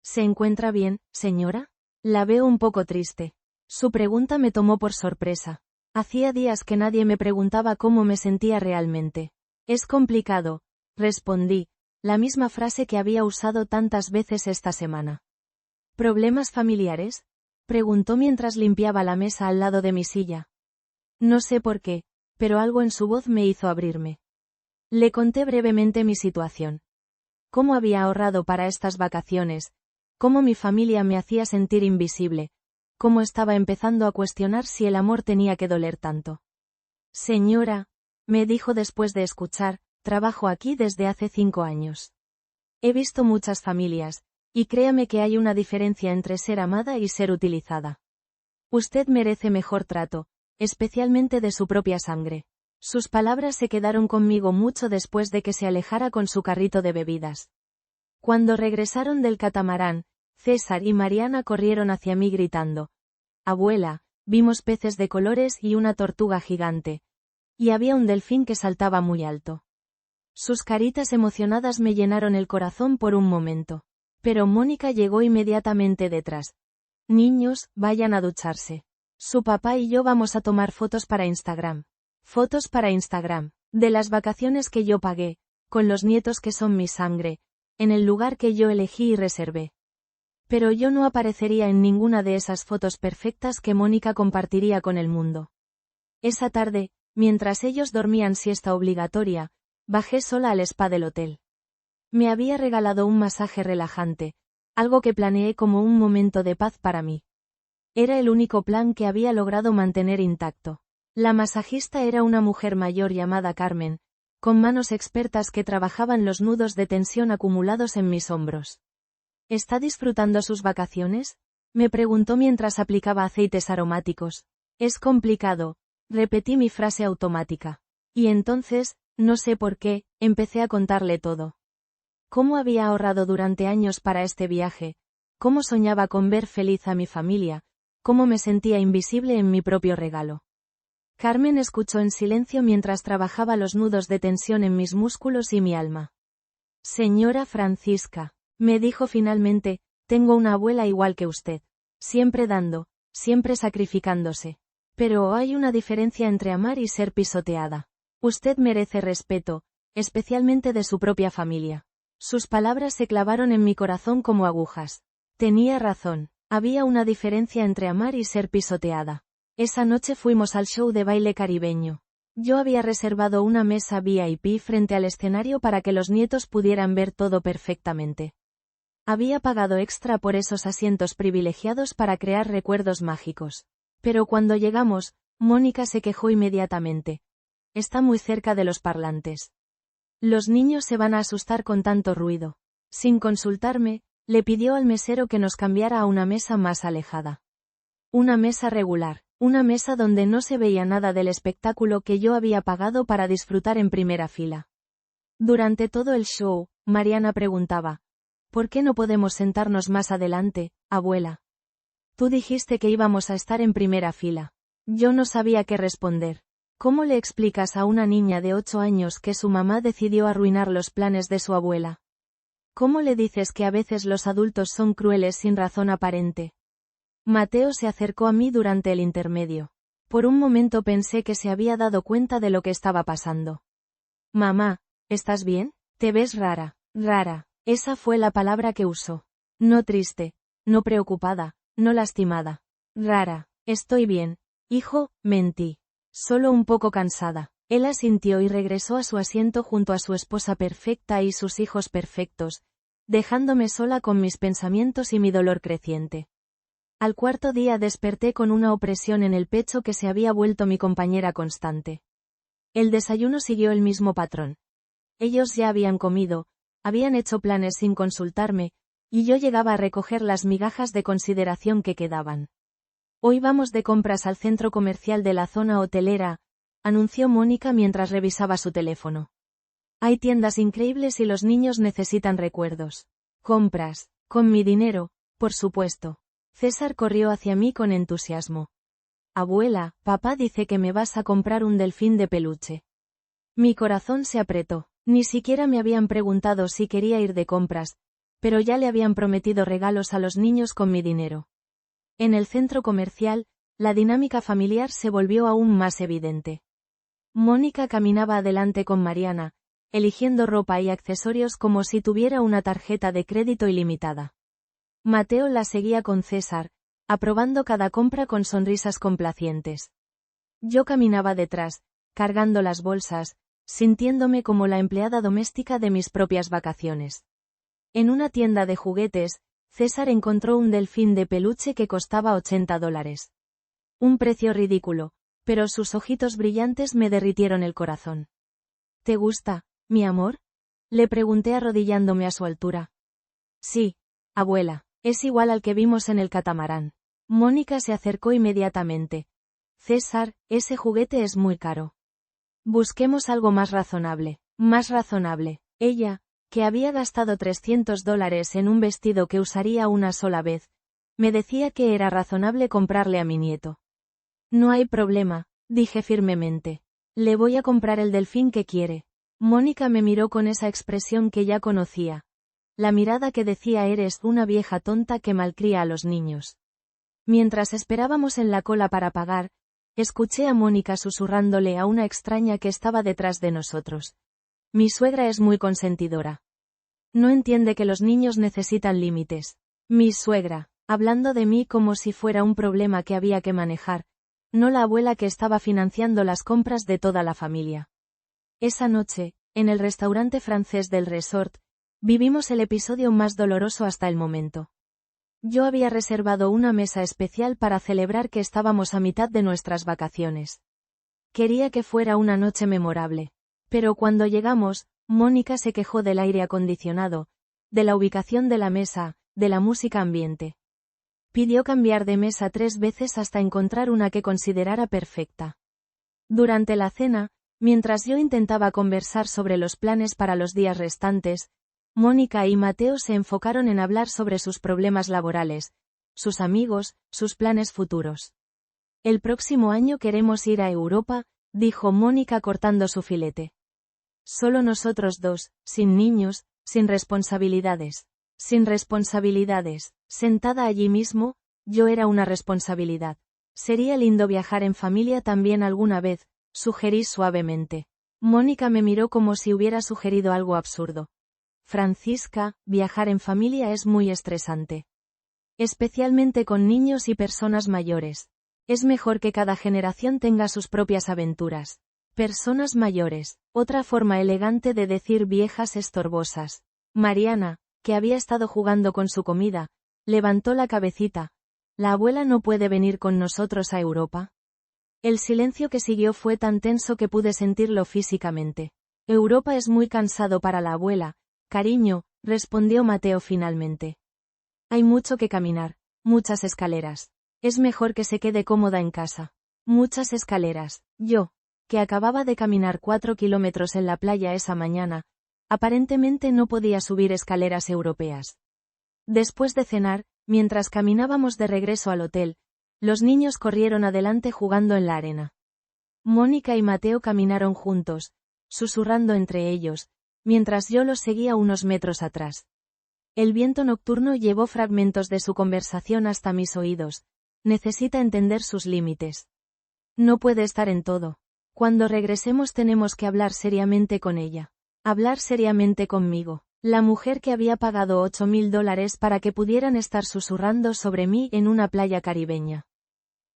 ¿Se encuentra bien, señora? La veo un poco triste. Su pregunta me tomó por sorpresa. Hacía días que nadie me preguntaba cómo me sentía realmente. Es complicado, respondí, la misma frase que había usado tantas veces esta semana. ¿Problemas familiares?, preguntó mientras limpiaba la mesa al lado de mi silla. No sé por qué, pero algo en su voz me hizo abrirme. Le conté brevemente mi situación. Cómo había ahorrado para estas vacaciones, cómo mi familia me hacía sentir invisible, cómo estaba empezando a cuestionar si el amor tenía que doler tanto. Señora, me dijo después de escuchar, trabajo aquí desde hace 5 años. He visto muchas familias, y créame que hay una diferencia entre ser amada y ser utilizada. Usted merece mejor trato, especialmente de su propia sangre. Sus palabras se quedaron conmigo mucho después de que se alejara con su carrito de bebidas. Cuando regresaron del catamarán, César y Mariana corrieron hacia mí gritando: «Abuela, vimos peces de colores y una tortuga gigante. Y había un delfín que saltaba muy alto». Sus caritas emocionadas me llenaron el corazón por un momento. Pero Mónica llegó inmediatamente detrás. «Niños, vayan a ducharse. Su papá y yo vamos a tomar fotos para Instagram». Fotos para Instagram, de las vacaciones que yo pagué, con los nietos que son mi sangre, en el lugar que yo elegí y reservé. Pero yo no aparecería en ninguna de esas fotos perfectas que Mónica compartiría con el mundo. Esa tarde, mientras ellos dormían siesta obligatoria, bajé sola al spa del hotel. Me había regalado un masaje relajante, algo que planeé como un momento de paz para mí. Era el único plan que había logrado mantener intacto. La masajista era una mujer mayor llamada Carmen, con manos expertas que trabajaban los nudos de tensión acumulados en mis hombros. ¿Está disfrutando sus vacaciones?, me preguntó mientras aplicaba aceites aromáticos. Es complicado, repetí mi frase automática. Y entonces, no sé por qué, empecé a contarle todo. Cómo había ahorrado durante años para este viaje, cómo soñaba con ver feliz a mi familia, cómo me sentía invisible en mi propio regalo. Carmen escuchó en silencio mientras trabajaba los nudos de tensión en mis músculos y mi alma. «Señora Francisca», me dijo finalmente, «tengo una abuela igual que usted. Siempre dando, siempre sacrificándose. Pero hay una diferencia entre amar y ser pisoteada. Usted merece respeto, especialmente de su propia familia». Sus palabras se clavaron en mi corazón como agujas. Tenía razón, había una diferencia entre amar y ser pisoteada. Esa noche fuimos al show de baile caribeño. Yo había reservado una mesa VIP frente al escenario para que los nietos pudieran ver todo perfectamente. Había pagado extra por esos asientos privilegiados para crear recuerdos mágicos. Pero cuando llegamos, Mónica se quejó inmediatamente. «Está muy cerca de los parlantes. Los niños se van a asustar con tanto ruido». Sin consultarme, le pidió al mesero que nos cambiara a una mesa más alejada. Una mesa regular. Una mesa donde no se veía nada del espectáculo que yo había pagado para disfrutar en primera fila. Durante todo el show, Mariana preguntaba: «¿Por qué no podemos sentarnos más adelante, abuela? Tú dijiste que íbamos a estar en primera fila». Yo no sabía qué responder. ¿Cómo le explicas a una niña de 8 años que su mamá decidió arruinar los planes de su abuela? ¿Cómo le dices que a veces los adultos son crueles sin razón aparente? Mateo se acercó a mí durante el intermedio. Por un momento pensé que se había dado cuenta de lo que estaba pasando. «Mamá, ¿estás bien? Te ves rara». Rara, esa fue la palabra que usó. No triste, no preocupada, no lastimada. Rara. «Estoy bien, hijo», mentí. «Solo un poco cansada». Él asintió y regresó a su asiento junto a su esposa perfecta y sus hijos perfectos, dejándome sola con mis pensamientos y mi dolor creciente. Al cuarto día desperté con una opresión en el pecho que se había vuelto mi compañera constante. El desayuno siguió el mismo patrón. Ellos ya habían comido, habían hecho planes sin consultarme, y yo llegaba a recoger las migajas de consideración que quedaban. «Hoy vamos de compras al centro comercial de la zona hotelera», anunció Mónica mientras revisaba su teléfono. «Hay tiendas increíbles y los niños necesitan recuerdos. Compras, con mi dinero, por supuesto». César corrió hacia mí con entusiasmo. «Abuela, papá dice que me vas a comprar un delfín de peluche». Mi corazón se apretó. Ni siquiera me habían preguntado si quería ir de compras, pero ya le habían prometido regalos a los niños con mi dinero. En el centro comercial, la dinámica familiar se volvió aún más evidente. Mónica caminaba adelante con Mariana, eligiendo ropa y accesorios como si tuviera una tarjeta de crédito ilimitada. Mateo la seguía con César, aprobando cada compra con sonrisas complacientes. Yo caminaba detrás, cargando las bolsas, sintiéndome como la empleada doméstica de mis propias vacaciones. En una tienda de juguetes, César encontró un delfín de peluche que costaba $80. Un precio ridículo, pero sus ojitos brillantes me derritieron el corazón. «¿Te gusta, mi amor?», le pregunté arrodillándome a su altura. «Sí, abuela, es igual al que vimos en el catamarán». Mónica se acercó inmediatamente. «César, ese juguete es muy caro». Busquemos algo más razonable. Más razonable. Ella, que había gastado $300 en un vestido que usaría una sola vez, me decía que era razonable comprarle a mi nieto. No hay problema, dije firmemente. Le voy a comprar el delfín que quiere. Mónica me miró con esa expresión que ya conocía. La mirada que decía eres una vieja tonta que malcría a los niños. Mientras esperábamos en la cola para pagar, escuché a Mónica susurrándole a una extraña que estaba detrás de nosotros. Mi suegra es muy consentidora. No entiende que los niños necesitan límites. Mi suegra, hablando de mí como si fuera un problema que había que manejar, no la abuela que estaba financiando las compras de toda la familia. Esa noche, en el restaurante francés del resort, vivimos el episodio más doloroso hasta el momento. Yo había reservado una mesa especial para celebrar que estábamos a mitad de nuestras vacaciones. Quería que fuera una noche memorable. Pero cuando llegamos, Mónica se quejó del aire acondicionado, de la ubicación de la mesa, de la música ambiente. Pidió cambiar de mesa 3 veces hasta encontrar una que considerara perfecta. Durante la cena, mientras yo intentaba conversar sobre los planes para los días restantes, Mónica y Mateo se enfocaron en hablar sobre sus problemas laborales, sus amigos, sus planes futuros. El próximo año queremos ir a Europa, dijo Mónica cortando su filete. Solo nosotros dos, sin niños, sin responsabilidades. Sin responsabilidades. Sentada allí mismo, yo era una responsabilidad. Sería lindo viajar en familia también alguna vez, sugerí suavemente. Mónica me miró como si hubiera sugerido algo absurdo. Francisca, viajar en familia es muy estresante. Especialmente con niños y personas mayores. Es mejor que cada generación tenga sus propias aventuras. Personas mayores, otra forma elegante de decir viejas estorbosas. Mariana, que había estado jugando con su comida, levantó la cabecita. ¿La abuela no puede venir con nosotros a Europa? El silencio que siguió fue tan tenso que pude sentirlo físicamente. Europa es muy cansado para la abuela, cariño, respondió Mateo finalmente. Hay mucho que caminar, muchas escaleras. Es mejor que se quede cómoda en casa. Muchas escaleras. Yo, que acababa de caminar 4 kilómetros en la playa esa mañana, aparentemente no podía subir escaleras europeas. Después de cenar, mientras caminábamos de regreso al hotel, los niños corrieron adelante jugando en la arena. Mónica y Mateo caminaron juntos, susurrando entre ellos, mientras yo los seguía unos metros atrás. El viento nocturno llevó fragmentos de su conversación hasta mis oídos. Necesita entender sus límites. No puede estar en todo. Cuando regresemos tenemos que hablar seriamente con ella. Hablar seriamente conmigo. La mujer que había pagado $8.000 para que pudieran estar susurrando sobre mí en una playa caribeña.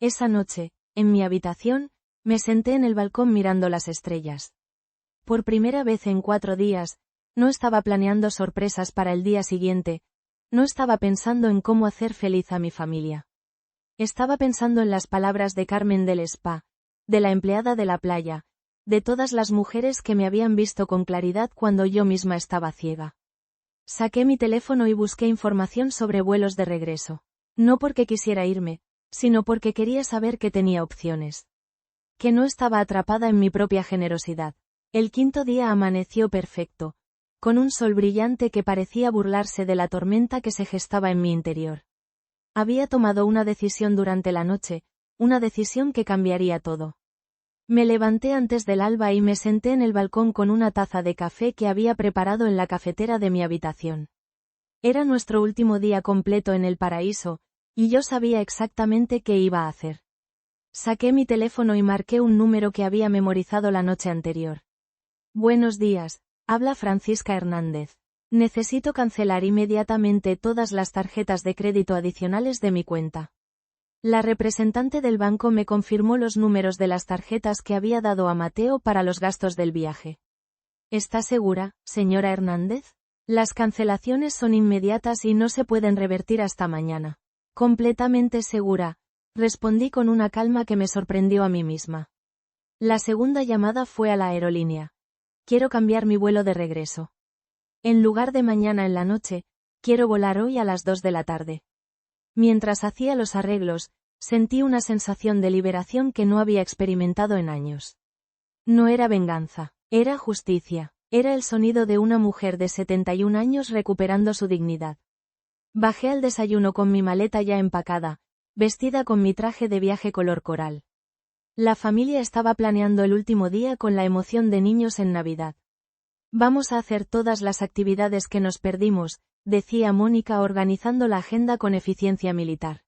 Esa noche, en mi habitación, me senté en el balcón mirando las estrellas. Por primera vez en 4 días, no estaba planeando sorpresas para el día siguiente, no estaba pensando en cómo hacer feliz a mi familia. Estaba pensando en las palabras de Carmen del Spa, de la empleada de la playa, de todas las mujeres que me habían visto con claridad cuando yo misma estaba ciega. Saqué mi teléfono y busqué información sobre vuelos de regreso. No porque quisiera irme, sino porque quería saber que tenía opciones. Que no estaba atrapada en mi propia generosidad. El 5.º día amaneció perfecto, con un sol brillante que parecía burlarse de la tormenta que se gestaba en mi interior. Había tomado una decisión durante la noche, una decisión que cambiaría todo. Me levanté antes del alba y me senté en el balcón con una taza de café que había preparado en la cafetera de mi habitación. Era nuestro último día completo en el paraíso, y yo sabía exactamente qué iba a hacer. Saqué mi teléfono y marqué un número que había memorizado la noche anterior. Buenos días, habla Francisca Hernández. Necesito cancelar inmediatamente todas las tarjetas de crédito adicionales de mi cuenta. La representante del banco me confirmó los números de las tarjetas que había dado a Mateo para los gastos del viaje. ¿Está segura, señora Hernández? Las cancelaciones son inmediatas y no se pueden revertir hasta mañana. Completamente segura, respondí con una calma que me sorprendió a mí misma. La segunda llamada fue a la aerolínea. Quiero cambiar mi vuelo de regreso. En lugar de mañana en la noche, quiero volar hoy a las 2 de la tarde. Mientras hacía los arreglos, sentí una sensación de liberación que no había experimentado en años. No era venganza, era justicia, era el sonido de una mujer de 71 años recuperando su dignidad. Bajé al desayuno con mi maleta ya empacada, vestida con mi traje de viaje color coral. La familia estaba planeando el último día con la emoción de niños en Navidad. Vamos a hacer todas las actividades que nos perdimos, decía Mónica organizando la agenda con eficiencia militar.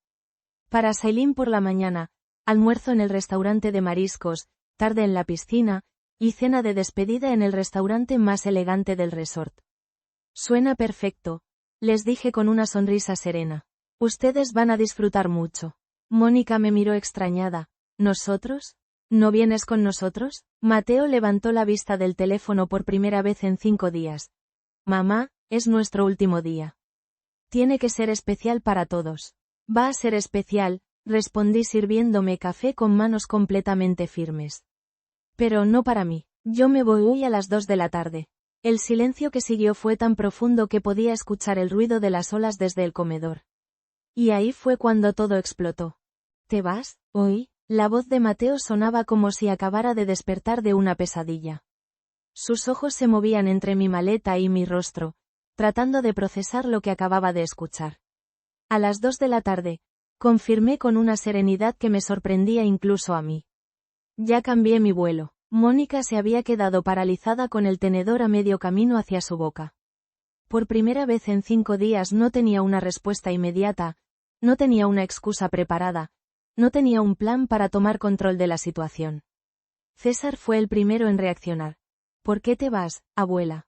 Para Sailín por la mañana, almuerzo en el restaurante de mariscos, tarde en la piscina, y cena de despedida en el restaurante más elegante del resort. Suena perfecto, les dije con una sonrisa serena. Ustedes van a disfrutar mucho. Mónica me miró extrañada. ¿Nosotros? ¿No vienes con nosotros? Mateo levantó la vista del teléfono por primera vez en 5 días. Mamá, es nuestro último día. Tiene que ser especial para todos. Va a ser especial, respondí sirviéndome café con manos completamente firmes. Pero no para mí. Yo me voy hoy a las 2 de la tarde. El silencio que siguió fue tan profundo que podía escuchar el ruido de las olas desde el comedor. Y ahí fue cuando todo explotó. ¿Te vas, hoy? La voz de Mateo sonaba como si acabara de despertar de una pesadilla. Sus ojos se movían entre mi maleta y mi rostro, tratando de procesar lo que acababa de escuchar. A las 2 de la tarde, confirmé con una serenidad que me sorprendía incluso a mí. Ya cambié mi vuelo. Mónica se había quedado paralizada con el tenedor a medio camino hacia su boca. Por primera vez en 5 días no tenía una respuesta inmediata, no tenía una excusa preparada, no tenía un plan para tomar control de la situación. César fue el primero en reaccionar. ¿Por qué te vas, abuela?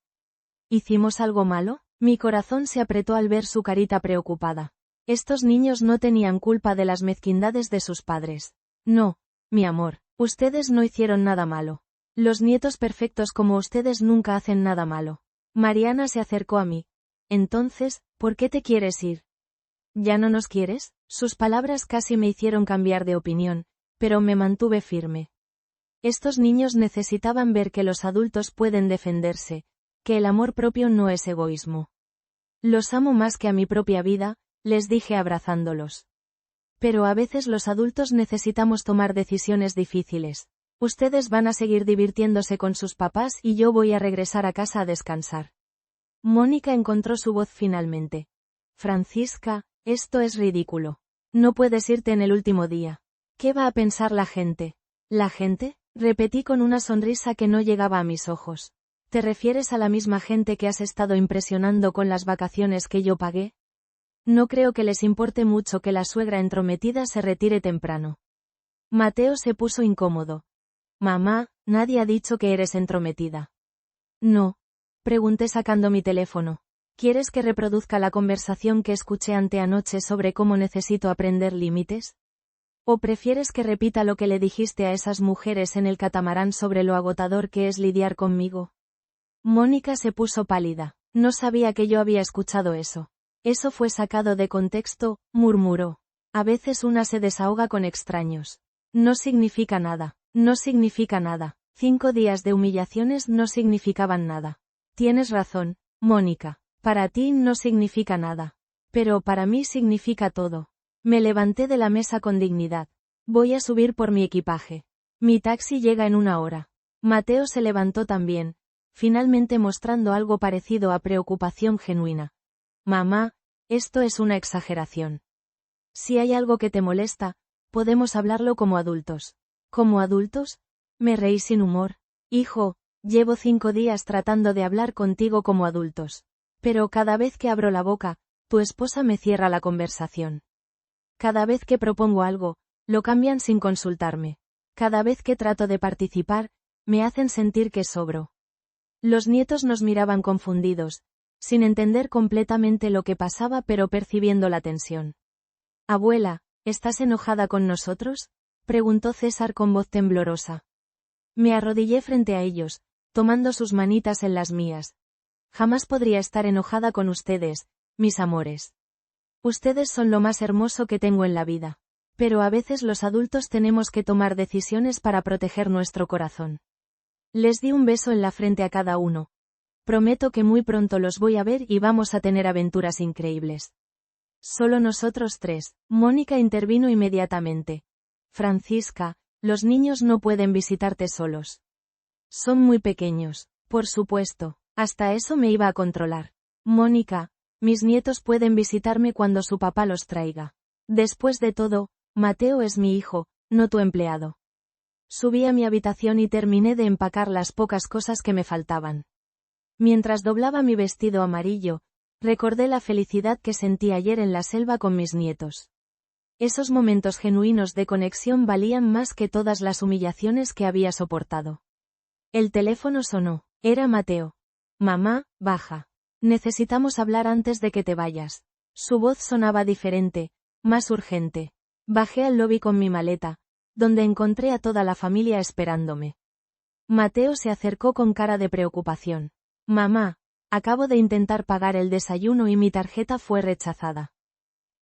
¿Hicimos algo malo? Mi corazón se apretó al ver su carita preocupada. Estos niños no tenían culpa de las mezquindades de sus padres. No, mi amor, ustedes no hicieron nada malo. Los nietos perfectos como ustedes nunca hacen nada malo. Mariana se acercó a mí. Entonces, ¿por qué te quieres ir? ¿Ya no nos quieres? Sus palabras casi me hicieron cambiar de opinión, pero me mantuve firme. Estos niños necesitaban ver que los adultos pueden defenderse, que el amor propio no es egoísmo. Los amo más que a mi propia vida, les dije abrazándolos. Pero a veces los adultos necesitamos tomar decisiones difíciles. Ustedes van a seguir divirtiéndose con sus papás y yo voy a regresar a casa a descansar. Mónica encontró su voz finalmente. Francisca, esto es ridículo. No puedes irte en el último día. ¿Qué va a pensar la gente? ¿La gente? Repetí con una sonrisa que no llegaba a mis ojos. ¿Te refieres a la misma gente que has estado impresionando con las vacaciones que yo pagué? No creo que les importe mucho que la suegra entrometida se retire temprano. Mateo se puso incómodo. Mamá, nadie ha dicho que eres entrometida. No. Pregunté sacando mi teléfono. ¿Quieres que reproduzca la conversación que escuché anteanoche sobre cómo necesito aprender límites? ¿O prefieres que repita lo que le dijiste a esas mujeres en el catamarán sobre lo agotador que es lidiar conmigo? Mónica se puso pálida. No sabía que yo había escuchado eso. Eso fue sacado de contexto, murmuró. A veces una se desahoga con extraños. No significa nada. No significa nada. 5 días de humillaciones no significaban nada. Tienes razón, Mónica. Para ti no significa nada. Pero para mí significa todo. Me levanté de la mesa con dignidad. Voy a subir por mi equipaje. Mi taxi llega en 1 hora. Mateo se levantó también, finalmente mostrando algo parecido a preocupación genuina. Mamá, esto es una exageración. Si hay algo que te molesta, podemos hablarlo como adultos. ¿Como adultos? Me reí sin humor. Hijo, llevo 5 días tratando de hablar contigo como adultos. Pero cada vez que abro la boca, tu esposa me cierra la conversación. Cada vez que propongo algo, lo cambian sin consultarme. Cada vez que trato de participar, me hacen sentir que sobro. Los nietos nos miraban confundidos, sin entender completamente lo que pasaba pero percibiendo la tensión. Abuela, ¿estás enojada con nosotros? Preguntó César con voz temblorosa. Me arrodillé frente a ellos, tomando sus manitas en las mías. Jamás podría estar enojada con ustedes, mis amores. Ustedes son lo más hermoso que tengo en la vida. Pero a veces los adultos tenemos que tomar decisiones para proteger nuestro corazón. Les di un beso en la frente a cada uno. Prometo que muy pronto los voy a ver y vamos a tener aventuras increíbles. Solo nosotros 3. Mónica intervino inmediatamente. Francisca, los niños no pueden visitarte solos. Son muy pequeños, por supuesto, hasta eso me iba a controlar. Mónica, mis nietos pueden visitarme cuando su papá los traiga. Después de todo, Mateo es mi hijo, no tu empleado. Subí a mi habitación y terminé de empacar las pocas cosas que me faltaban. Mientras doblaba mi vestido amarillo, recordé la felicidad que sentí ayer en la selva con mis nietos. Esos momentos genuinos de conexión valían más que todas las humillaciones que había soportado. El teléfono sonó. Era Mateo. Mamá, baja. Necesitamos hablar antes de que te vayas. Su voz sonaba diferente, más urgente. Bajé al lobby con mi maleta, donde encontré a toda la familia esperándome. Mateo se acercó con cara de preocupación. Mamá, acabo de intentar pagar el desayuno y mi tarjeta fue rechazada.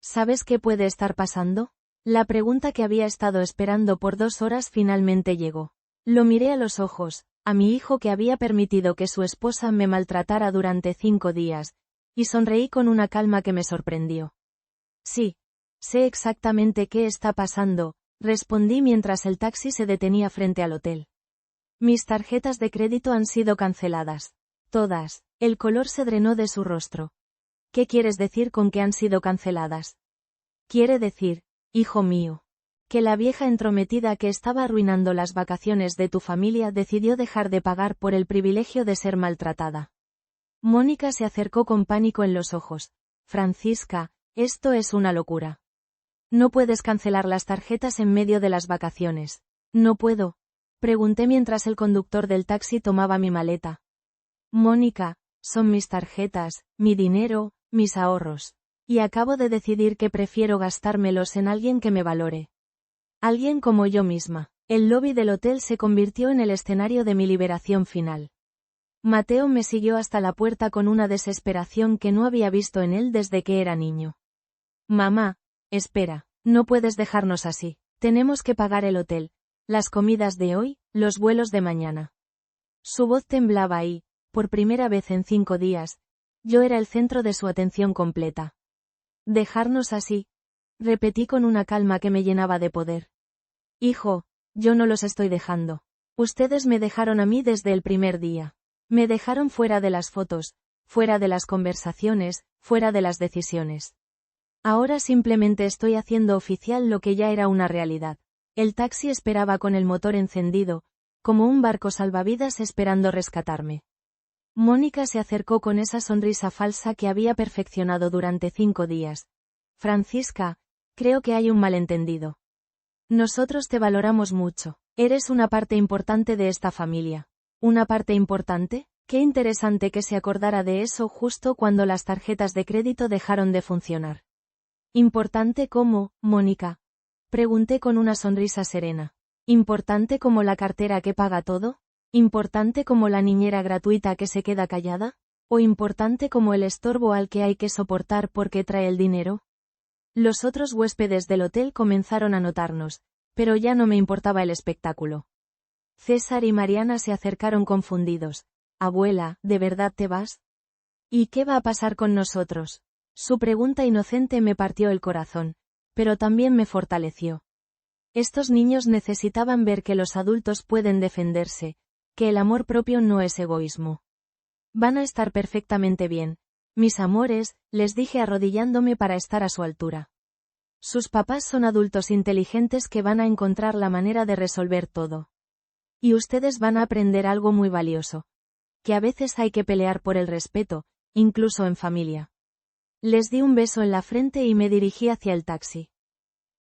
¿Sabes qué puede estar pasando? La pregunta que había estado esperando por 2 horas finalmente llegó. Lo miré a los ojos, a mi hijo que había permitido que su esposa me maltratara durante 5 días, y sonreí con una calma que me sorprendió. Sí, sé exactamente qué está pasando, respondí mientras el taxi se detenía frente al hotel. Mis tarjetas de crédito han sido canceladas. Todas. El color se drenó de su rostro. ¿Qué quieres decir con que han sido canceladas? Quiere decir, hijo mío, que la vieja entrometida que estaba arruinando las vacaciones de tu familia decidió dejar de pagar por el privilegio de ser maltratada. Mónica se acercó con pánico en los ojos. Francisca, esto es una locura. No puedes cancelar las tarjetas en medio de las vacaciones. No puedo. Pregunté mientras el conductor del taxi tomaba mi maleta. Mónica, son mis tarjetas, mi dinero, mis ahorros. Y acabo de decidir que prefiero gastármelos en alguien que me valore. Alguien como yo misma. El lobby del hotel se convirtió en el escenario de mi liberación final. Mateo me siguió hasta la puerta con una desesperación que no había visto en él desde que era niño. Mamá, espera, no puedes dejarnos así. Tenemos que pagar el hotel, las comidas de hoy, los vuelos de mañana. Su voz temblaba y, por primera vez en 5 días, yo era el centro de su atención completa. Dejarnos así, repetí con una calma que me llenaba de poder. Hijo, yo no los estoy dejando. Ustedes me dejaron a mí desde el primer día. Me dejaron fuera de las fotos, fuera de las conversaciones, fuera de las decisiones. Ahora simplemente estoy haciendo oficial lo que ya era una realidad. El taxi esperaba con el motor encendido, como un barco salvavidas esperando rescatarme. Mónica se acercó con esa sonrisa falsa que había perfeccionado durante 5 días. Francisca, creo que hay un malentendido. Nosotros te valoramos mucho. Eres una parte importante de esta familia. ¿Una parte importante? Qué interesante que se acordara de eso justo cuando las tarjetas de crédito dejaron de funcionar. ¿Importante cómo, Mónica? Pregunté con una sonrisa serena. ¿Importante como la cartera que paga todo? ¿Importante como la niñera gratuita que se queda callada? ¿O importante como el estorbo al que hay que soportar porque trae el dinero? Los otros huéspedes del hotel comenzaron a notarnos, pero ya no me importaba el espectáculo. César y Mariana se acercaron confundidos. Abuela, ¿de verdad te vas? ¿Y qué va a pasar con nosotros? Su pregunta inocente me partió el corazón, pero también me fortaleció. Estos niños necesitaban ver que los adultos pueden defenderse, que el amor propio no es egoísmo. Van a estar perfectamente bien, mis amores, les dije arrodillándome para estar a su altura. Sus papás son adultos inteligentes que van a encontrar la manera de resolver todo. Y ustedes van a aprender algo muy valioso. Que a veces hay que pelear por el respeto, incluso en familia. Les di un beso en la frente y me dirigí hacia el taxi.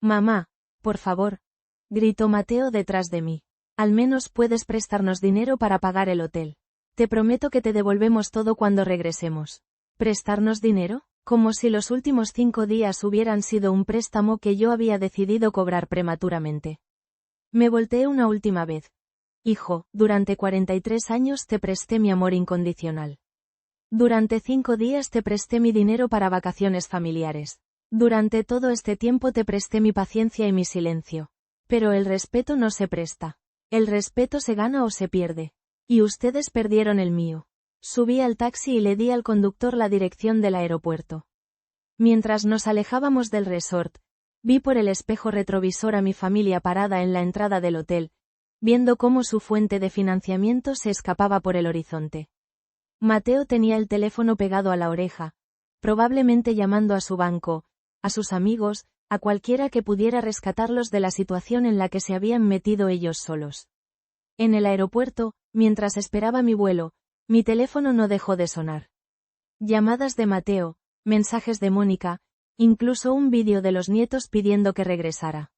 Mamá, por favor, gritó Mateo detrás de mí. Al menos puedes prestarnos dinero para pagar el hotel. Te prometo que te devolvemos todo cuando regresemos. ¿Prestarnos dinero? Como si los últimos 5 días hubieran sido un préstamo que yo había decidido cobrar prematuramente. Me volteé una última vez. Hijo, durante 43 años te presté mi amor incondicional. Durante 5 días te presté mi dinero para vacaciones familiares. Durante todo este tiempo te presté mi paciencia y mi silencio. Pero el respeto no se presta. El respeto se gana o se pierde. Y ustedes perdieron el mío. Subí al taxi y le di al conductor la dirección del aeropuerto. Mientras nos alejábamos del resort, vi por el espejo retrovisor a mi familia parada en la entrada del hotel, viendo cómo su fuente de financiamiento se escapaba por el horizonte. Mateo tenía el teléfono pegado a la oreja, probablemente llamando a su banco, a sus amigos, a cualquiera que pudiera rescatarlos de la situación en la que se habían metido ellos solos. En el aeropuerto, mientras esperaba mi vuelo, mi teléfono no dejó de sonar. Llamadas de Mateo, mensajes de Mónica, incluso un vídeo de los nietos pidiendo que regresara.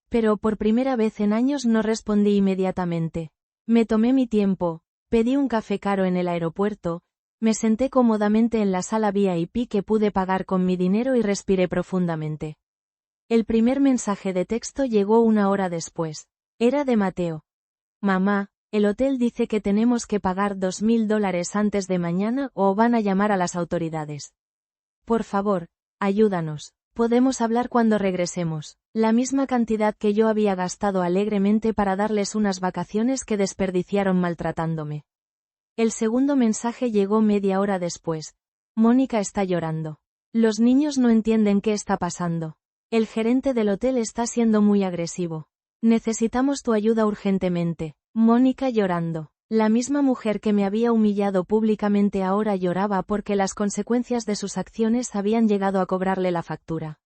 Pero por primera vez en años no respondí inmediatamente. Me tomé mi tiempo, pedí un café caro en el aeropuerto, me senté cómodamente en la sala VIP que pude pagar con mi dinero y respiré profundamente. El primer mensaje de texto llegó 1 hora después. Era de Mateo. Mamá, el hotel dice que tenemos que pagar $2.000 antes de mañana o van a llamar a las autoridades. Por favor, ayúdanos. Podemos hablar cuando regresemos. La misma cantidad que yo había gastado alegremente para darles unas vacaciones que desperdiciaron maltratándome. El segundo mensaje llegó 1/2 hora después. Mónica está llorando. Los niños no entienden qué está pasando. El gerente del hotel está siendo muy agresivo. Necesitamos tu ayuda urgentemente. Mónica llorando. La misma mujer que me había humillado públicamente ahora lloraba porque las consecuencias de sus acciones habían llegado a cobrarle la factura.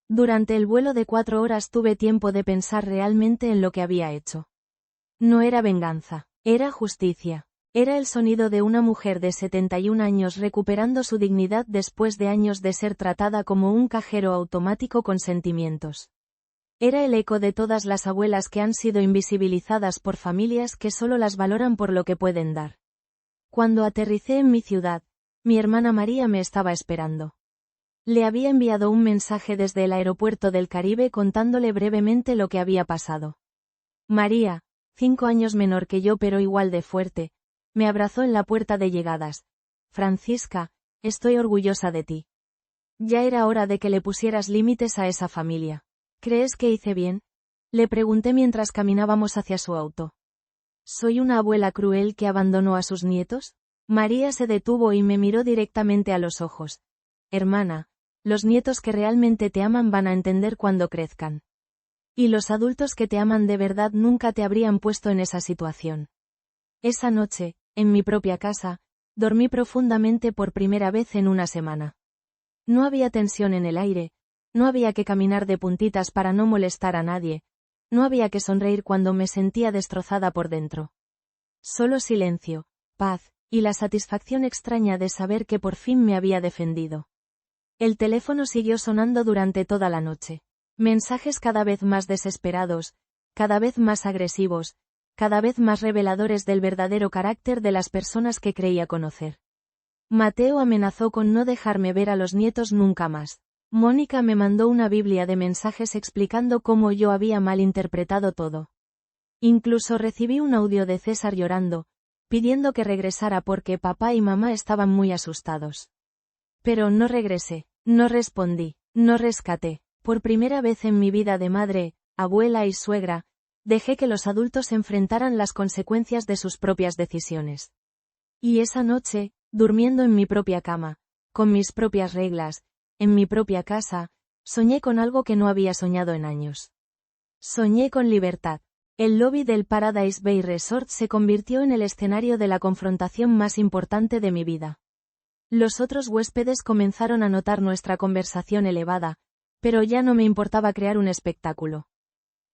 Durante el vuelo de 4 horas tuve tiempo de pensar realmente en lo que había hecho. No era venganza, era justicia. Era el sonido de una mujer de 71 años recuperando su dignidad después de años de ser tratada como un cajero automático con sentimientos. Era el eco de todas las abuelas que han sido invisibilizadas por familias que solo las valoran por lo que pueden dar. Cuando aterricé en mi ciudad, mi hermana María me estaba esperando. Le había enviado un mensaje desde el aeropuerto del Caribe contándole brevemente lo que había pasado. María, 5 años menor que yo pero igual de fuerte, me abrazó en la puerta de llegadas. Francisca, estoy orgullosa de ti. Ya era hora de que le pusieras límites a esa familia. ¿Crees que hice bien? Le pregunté mientras caminábamos hacia su auto. ¿Soy una abuela cruel que abandonó a sus nietos? María se detuvo y me miró directamente a los ojos. Hermana, los nietos que realmente te aman van a entender cuando crezcan. Y los adultos que te aman de verdad nunca te habrían puesto en esa situación. Esa noche, en mi propia casa, dormí profundamente por primera vez en una semana. No había tensión en el aire, no había que caminar de puntitas para no molestar a nadie, no había que sonreír cuando me sentía destrozada por dentro. Solo silencio, paz, y la satisfacción extraña de saber que por fin me había defendido. El teléfono siguió sonando durante toda la noche. Mensajes cada vez más desesperados, cada vez más agresivos, cada vez más reveladores del verdadero carácter de las personas que creía conocer. Mateo amenazó con no dejarme ver a los nietos nunca más. Mónica me mandó una biblia de mensajes explicando cómo yo había malinterpretado todo. Incluso recibí un audio de César llorando, pidiendo que regresara porque papá y mamá estaban muy asustados. Pero no regresé, no respondí, no rescaté. Por primera vez en mi vida de madre, abuela y suegra, dejé que los adultos enfrentaran las consecuencias de sus propias decisiones. Y esa noche, durmiendo en mi propia cama, con mis propias reglas, en mi propia casa, soñé con algo que no había soñado en años. Soñé con libertad. El lobby del Paradise Bay Resort se convirtió en el escenario de la confrontación más importante de mi vida. Los otros huéspedes comenzaron a notar nuestra conversación elevada, pero ya no me importaba crear un espectáculo.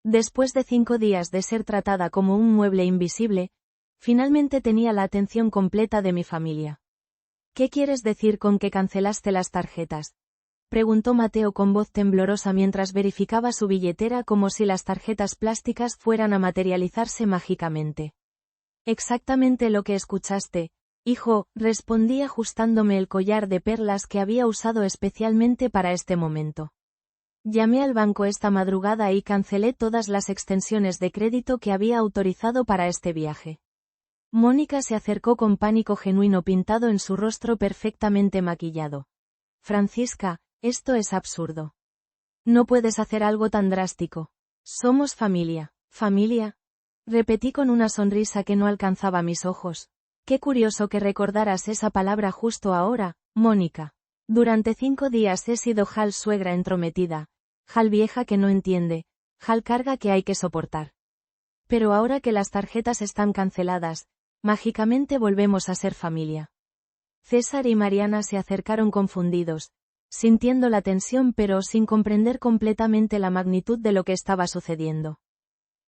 Después de 5 días de ser tratada como un mueble invisible, finalmente tenía la atención completa de mi familia. ¿Qué quieres decir con que cancelaste las tarjetas?, preguntó Mateo con voz temblorosa mientras verificaba su billetera como si las tarjetas plásticas fueran a materializarse mágicamente. Exactamente lo que escuchaste, hijo, respondí ajustándome el collar de perlas que había usado especialmente para este momento. Llamé al banco esta madrugada y cancelé todas las extensiones de crédito que había autorizado para este viaje. Mónica se acercó con pánico genuino pintado en su rostro perfectamente maquillado. Francisca, esto es absurdo. No puedes hacer algo tan drástico. Somos familia. ¿Familia? Repetí con una sonrisa que no alcanzaba mis ojos. Qué curioso que recordaras esa palabra justo ahora, Mónica. Durante 5 días he sido Hal suegra entrometida, Hal vieja que no entiende, Hal carga que hay que soportar. Pero ahora que las tarjetas están canceladas, mágicamente volvemos a ser familia. César y Mariana se acercaron confundidos, sintiendo la tensión pero sin comprender completamente la magnitud de lo que estaba sucediendo.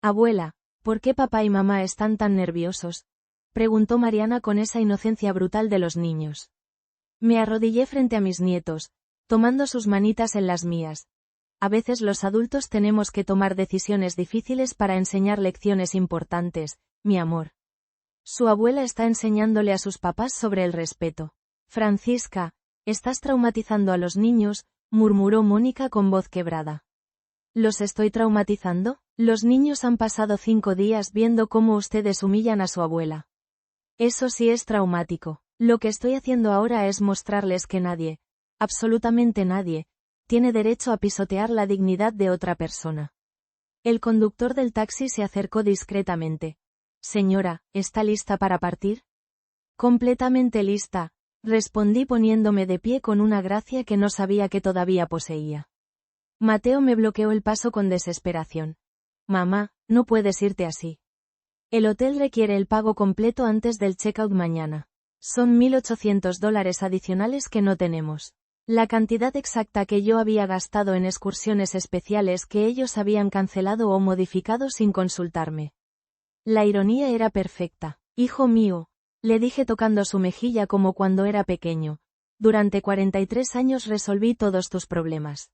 Abuela, ¿por qué papá y mamá están tan nerviosos?, preguntó Mariana con esa inocencia brutal de los niños. Me arrodillé frente a mis nietos, tomando sus manitas en las mías. A veces los adultos tenemos que tomar decisiones difíciles para enseñar lecciones importantes, mi amor. Su abuela está enseñándole a sus papás sobre el respeto. Francisca, estás traumatizando a los niños, murmuró Mónica con voz quebrada. ¿Los estoy traumatizando? Los niños han pasado 5 días viendo cómo ustedes humillan a su abuela. Eso sí es traumático. Lo que estoy haciendo ahora es mostrarles que nadie, absolutamente nadie, tiene derecho a pisotear la dignidad de otra persona. El conductor del taxi se acercó discretamente. Señora, ¿está lista para partir? Completamente lista, respondí poniéndome de pie con una gracia que no sabía que todavía poseía. Mateo me bloqueó el paso con desesperación. Mamá, no puedes irte así. El hotel requiere el pago completo antes del checkout mañana. Son $1.800 adicionales que no tenemos. La cantidad exacta que yo había gastado en excursiones especiales que ellos habían cancelado o modificado sin consultarme. La ironía era perfecta. Hijo mío, le dije tocando su mejilla como cuando era pequeño. Durante 43 años resolví todos tus problemas.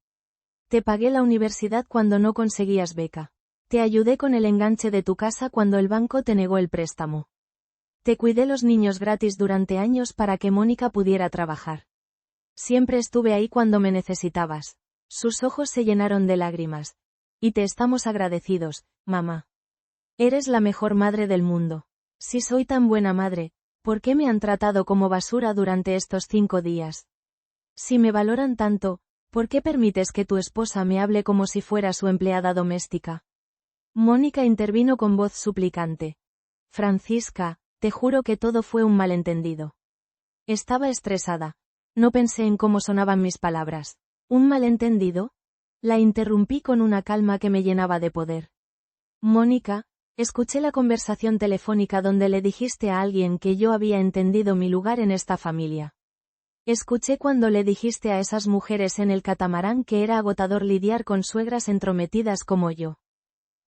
Te pagué la universidad cuando no conseguías beca. Te ayudé con el enganche de tu casa cuando el banco te negó el préstamo. Te cuidé los niños gratis durante años para que Mónica pudiera trabajar. Siempre estuve ahí cuando me necesitabas. Sus ojos se llenaron de lágrimas. Y te estamos agradecidos, mamá. Eres la mejor madre del mundo. Si soy tan buena madre, ¿por qué me han tratado como basura durante estos 5 días? Si me valoran tanto, ¿por qué permites que tu esposa me hable como si fuera su empleada doméstica? Mónica intervino con voz suplicante. Francisca, te juro que todo fue un malentendido. Estaba estresada. No pensé en cómo sonaban mis palabras. ¿Un malentendido? La interrumpí con una calma que me llenaba de poder. Mónica, escuché la conversación telefónica donde le dijiste a alguien que yo había entendido mi lugar en esta familia. Escuché cuando le dijiste a esas mujeres en el catamarán que era agotador lidiar con suegras entrometidas como yo.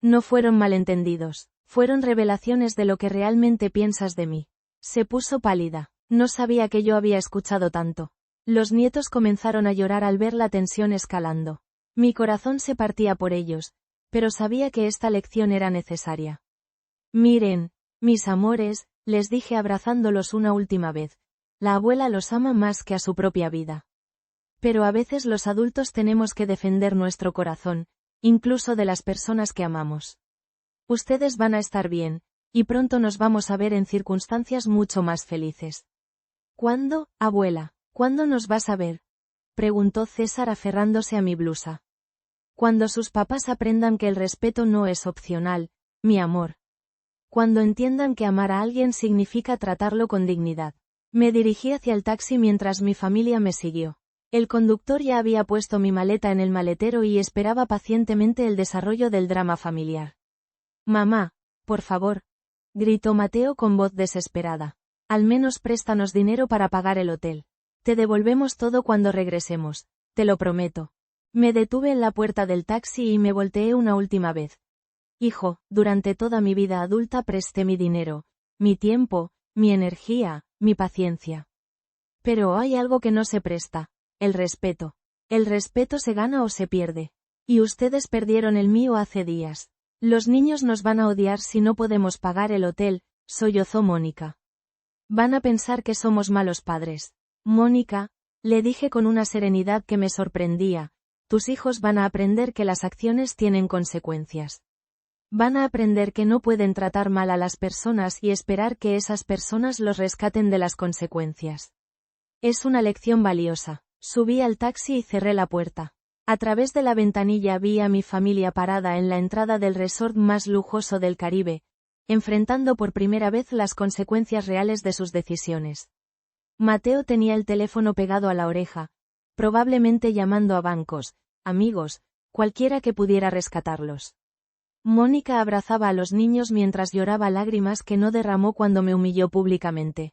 No fueron malentendidos, fueron revelaciones de lo que realmente piensas de mí. Se puso pálida. No sabía que yo había escuchado tanto. Los nietos comenzaron a llorar al ver la tensión escalando. Mi corazón se partía por ellos, pero sabía que esta lección era necesaria. Miren, mis amores, les dije abrazándolos una última vez. La abuela los ama más que a su propia vida. Pero a veces los adultos tenemos que defender nuestro corazón, incluso de las personas que amamos. Ustedes van a estar bien, y pronto nos vamos a ver en circunstancias mucho más felices. ¿Cuándo, abuela? ¿Cuándo nos vas a ver?, preguntó César aferrándose a mi blusa. Cuando sus papás aprendan que el respeto no es opcional, mi amor. Cuando entiendan que amar a alguien significa tratarlo con dignidad. Me dirigí hacia el taxi mientras mi familia me siguió. El conductor ya había puesto mi maleta en el maletero y esperaba pacientemente el desarrollo del drama familiar. Mamá, por favor, gritó Mateo con voz desesperada. Al menos préstanos dinero para pagar el hotel. Te devolvemos todo cuando regresemos, te lo prometo. Me detuve en la puerta del taxi y me volteé una última vez. Hijo, durante toda mi vida adulta presté mi dinero, mi tiempo, mi energía, mi paciencia. Pero hay algo que no se presta, el respeto. El respeto se gana o se pierde. Y ustedes perdieron el mío hace días. Los niños nos van a odiar si no podemos pagar el hotel, sollozó Mónica. Van a pensar que somos malos padres. Mónica, le dije con una serenidad que me sorprendía, tus hijos van a aprender que las acciones tienen consecuencias. Van a aprender que no pueden tratar mal a las personas y esperar que esas personas los rescaten de las consecuencias. Es una lección valiosa. Subí al taxi y cerré la puerta. A través de la ventanilla vi a mi familia parada en la entrada del resort más lujoso del Caribe, enfrentando por primera vez las consecuencias reales de sus decisiones. Mateo tenía el teléfono pegado a la oreja, probablemente llamando a bancos, amigos, cualquiera que pudiera rescatarlos. Mónica abrazaba a los niños mientras lloraba lágrimas que no derramó cuando me humilló públicamente.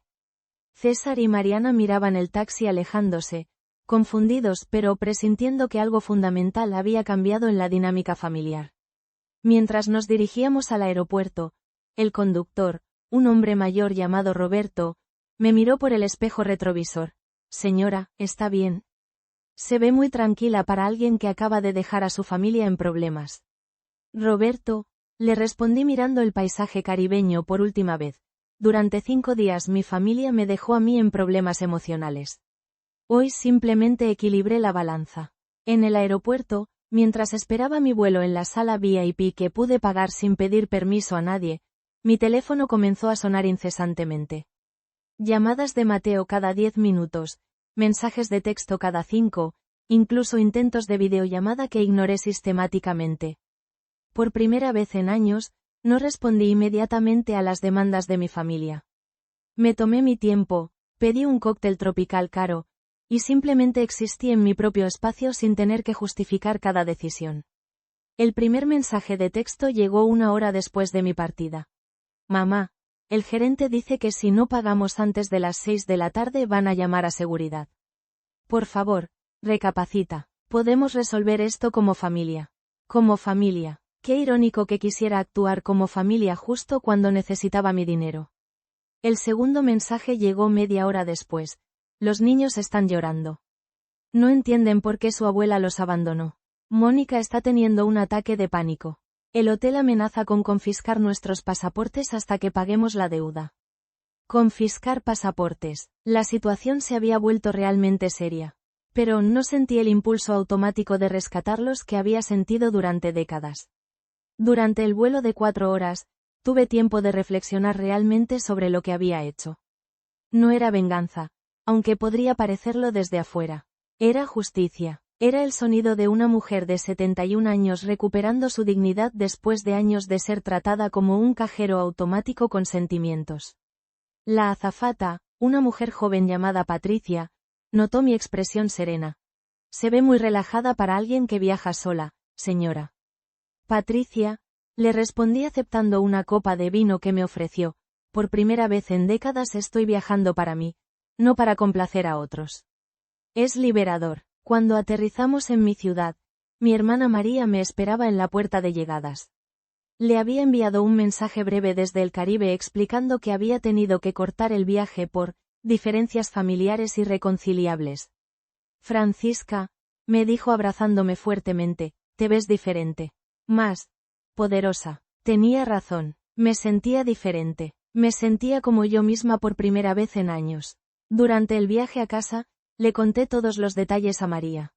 César y Mariana miraban el taxi alejándose, confundidos pero presintiendo que algo fundamental había cambiado en la dinámica familiar. Mientras nos dirigíamos al aeropuerto, el conductor, un hombre mayor llamado Roberto, me miró por el espejo retrovisor. Señora, ¿está bien? Se ve muy tranquila para alguien que acaba de dejar a su familia en problemas. Roberto, le respondí mirando el paisaje caribeño por última vez. Durante 5 días mi familia me dejó a mí en problemas emocionales. Hoy simplemente equilibré la balanza. En el aeropuerto, mientras esperaba mi vuelo en la sala VIP que pude pagar sin pedir permiso a nadie, mi teléfono comenzó a sonar incesantemente. Llamadas de Mateo cada 10 minutos, mensajes de texto cada 5, incluso intentos de videollamada que ignoré sistemáticamente. Por primera vez en años, no respondí inmediatamente a las demandas de mi familia. Me tomé mi tiempo, pedí un cóctel tropical caro, y simplemente existí en mi propio espacio sin tener que justificar cada decisión. El primer mensaje de texto llegó 1 hora después de mi partida. Mamá, el gerente dice que si no pagamos antes de las 6 de la tarde van a llamar a seguridad. Por favor, recapacita. Podemos resolver esto como familia. Como familia. Qué irónico que quisiera actuar como familia justo cuando necesitaba mi dinero. El segundo mensaje llegó media hora después. Los niños están llorando. No entienden por qué su abuela los abandonó. Mónica está teniendo un ataque de pánico. El hotel amenaza con confiscar nuestros pasaportes hasta que paguemos la deuda. Confiscar pasaportes. La situación se había vuelto realmente seria. Pero no sentí el impulso automático de rescatarlos que había sentido durante décadas. Durante el vuelo de 4 horas, tuve tiempo de reflexionar realmente sobre lo que había hecho. No era venganza, aunque podría parecerlo desde afuera. Era justicia. Era el sonido de una mujer de 71 años recuperando su dignidad después de años de ser tratada como un cajero automático con sentimientos. La azafata, una mujer joven llamada Patricia, notó mi expresión serena. Se ve muy relajada para alguien que viaja sola, señora. Patricia, le respondí aceptando una copa de vino que me ofreció. Por primera vez en décadas estoy viajando para mí, no para complacer a otros. Es liberador. Cuando aterrizamos en mi ciudad, mi hermana María me esperaba en la puerta de llegadas. Le había enviado un mensaje breve desde el Caribe explicando que había tenido que cortar el viaje por diferencias familiares irreconciliables. Francisca, me dijo abrazándome fuertemente, te ves diferente. Más poderosa. Tenía razón. Me sentía diferente. Me sentía como yo misma por primera vez en años. Durante el viaje a casa, le conté todos los detalles a María.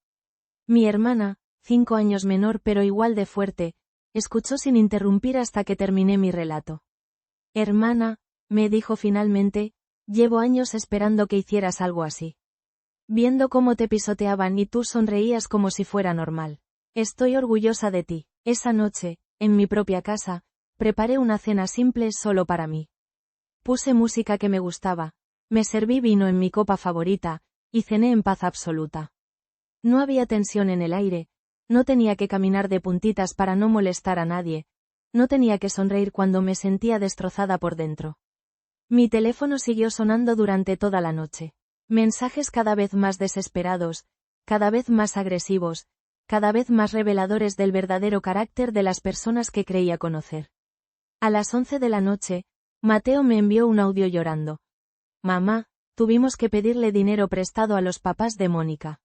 Mi hermana, 5 años menor pero igual de fuerte, escuchó sin interrumpir hasta que terminé mi relato. Hermana, me dijo finalmente, llevo años esperando que hicieras algo así. Viendo cómo te pisoteaban y tú sonreías como si fuera normal. Estoy orgullosa de ti. Esa noche, en mi propia casa, preparé una cena simple solo para mí. Puse música que me gustaba, me serví vino en mi copa favorita, y cené en paz absoluta. No había tensión en el aire, no tenía que caminar de puntitas para no molestar a nadie, no tenía que sonreír cuando me sentía destrozada por dentro. Mi teléfono siguió sonando durante toda la noche. Mensajes cada vez más desesperados, cada vez más agresivos, cada vez más reveladores del verdadero carácter de las personas que creía conocer. A las 11 de la noche, Mateo me envió un audio llorando. Mamá, tuvimos que pedirle dinero prestado a los papás de Mónica.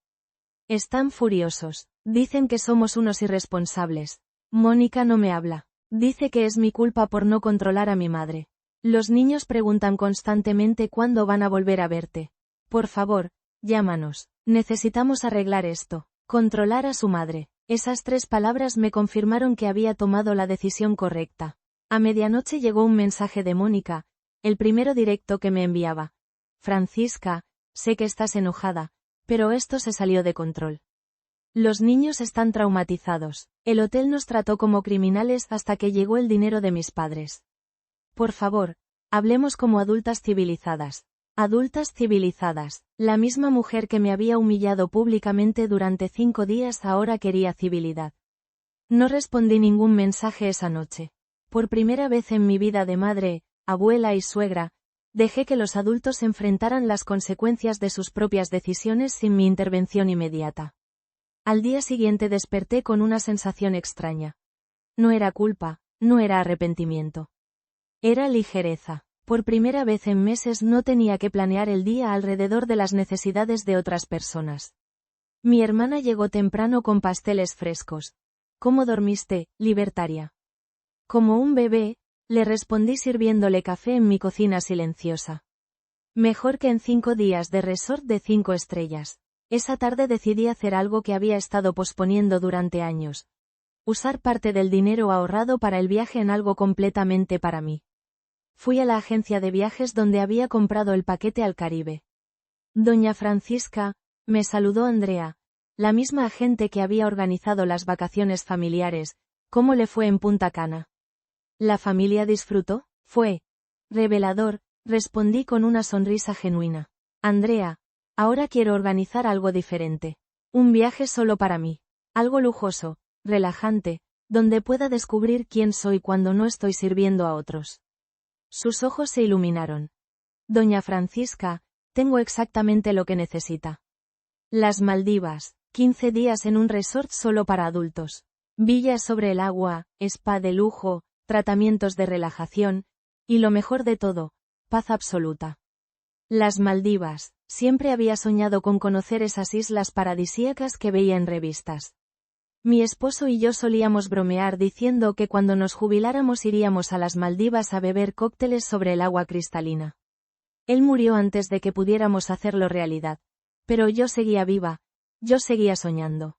Están furiosos. Dicen que somos unos irresponsables. Mónica no me habla. Dice que es mi culpa por no controlar a mi madre. Los niños preguntan constantemente cuándo van a volver a verte. Por favor, llámanos. Necesitamos arreglar esto. Controlar a su madre. Esas 3 palabras me confirmaron que había tomado la decisión correcta. A medianoche llegó un mensaje de Mónica, el primero directo que me enviaba. Francisca, sé que estás enojada, pero esto se salió de control. Los niños están traumatizados. El hotel nos trató como criminales hasta que llegó el dinero de mis padres. Por favor, hablemos como adultas civilizadas. Adultas civilizadas. La misma mujer que me había humillado públicamente durante 5 días ahora quería civilidad. No respondí ningún mensaje esa noche. Por primera vez en mi vida de madre, abuela y suegra, dejé que los adultos enfrentaran las consecuencias de sus propias decisiones sin mi intervención inmediata. Al día siguiente desperté con una sensación extraña. No era culpa, no era arrepentimiento. Era ligereza. Por primera vez en meses no tenía que planear el día alrededor de las necesidades de otras personas. Mi hermana llegó temprano con pasteles frescos. ¿Cómo dormiste, libertaria? Como un bebé, le respondí sirviéndole café en mi cocina silenciosa. Mejor que en 5 días de resort de 5 estrellas. Esa tarde decidí hacer algo que había estado posponiendo durante años. Usar parte del dinero ahorrado para el viaje en algo completamente para mí. Fui a la agencia de viajes donde había comprado el paquete al Caribe. Doña Francisca, me saludó Andrea, la misma agente que había organizado las vacaciones familiares. ¿Cómo le fue en Punta Cana? ¿La familia disfrutó? Fue revelador, respondí con una sonrisa genuina. Andrea, ahora quiero organizar algo diferente. Un viaje solo para mí. Algo lujoso, relajante, donde pueda descubrir quién soy cuando no estoy sirviendo a otros. Sus ojos se iluminaron. Doña Francisca, tengo exactamente lo que necesita. Las Maldivas, 15 días en un resort solo para adultos. Villas sobre el agua, spa de lujo, tratamientos de relajación, y lo mejor de todo, paz absoluta. Las Maldivas, siempre había soñado con conocer esas islas paradisíacas que veía en revistas. Mi esposo y yo solíamos bromear diciendo que cuando nos jubiláramos iríamos a las Maldivas a beber cócteles sobre el agua cristalina. Él murió antes de que pudiéramos hacerlo realidad. Pero yo seguía viva, yo seguía soñando.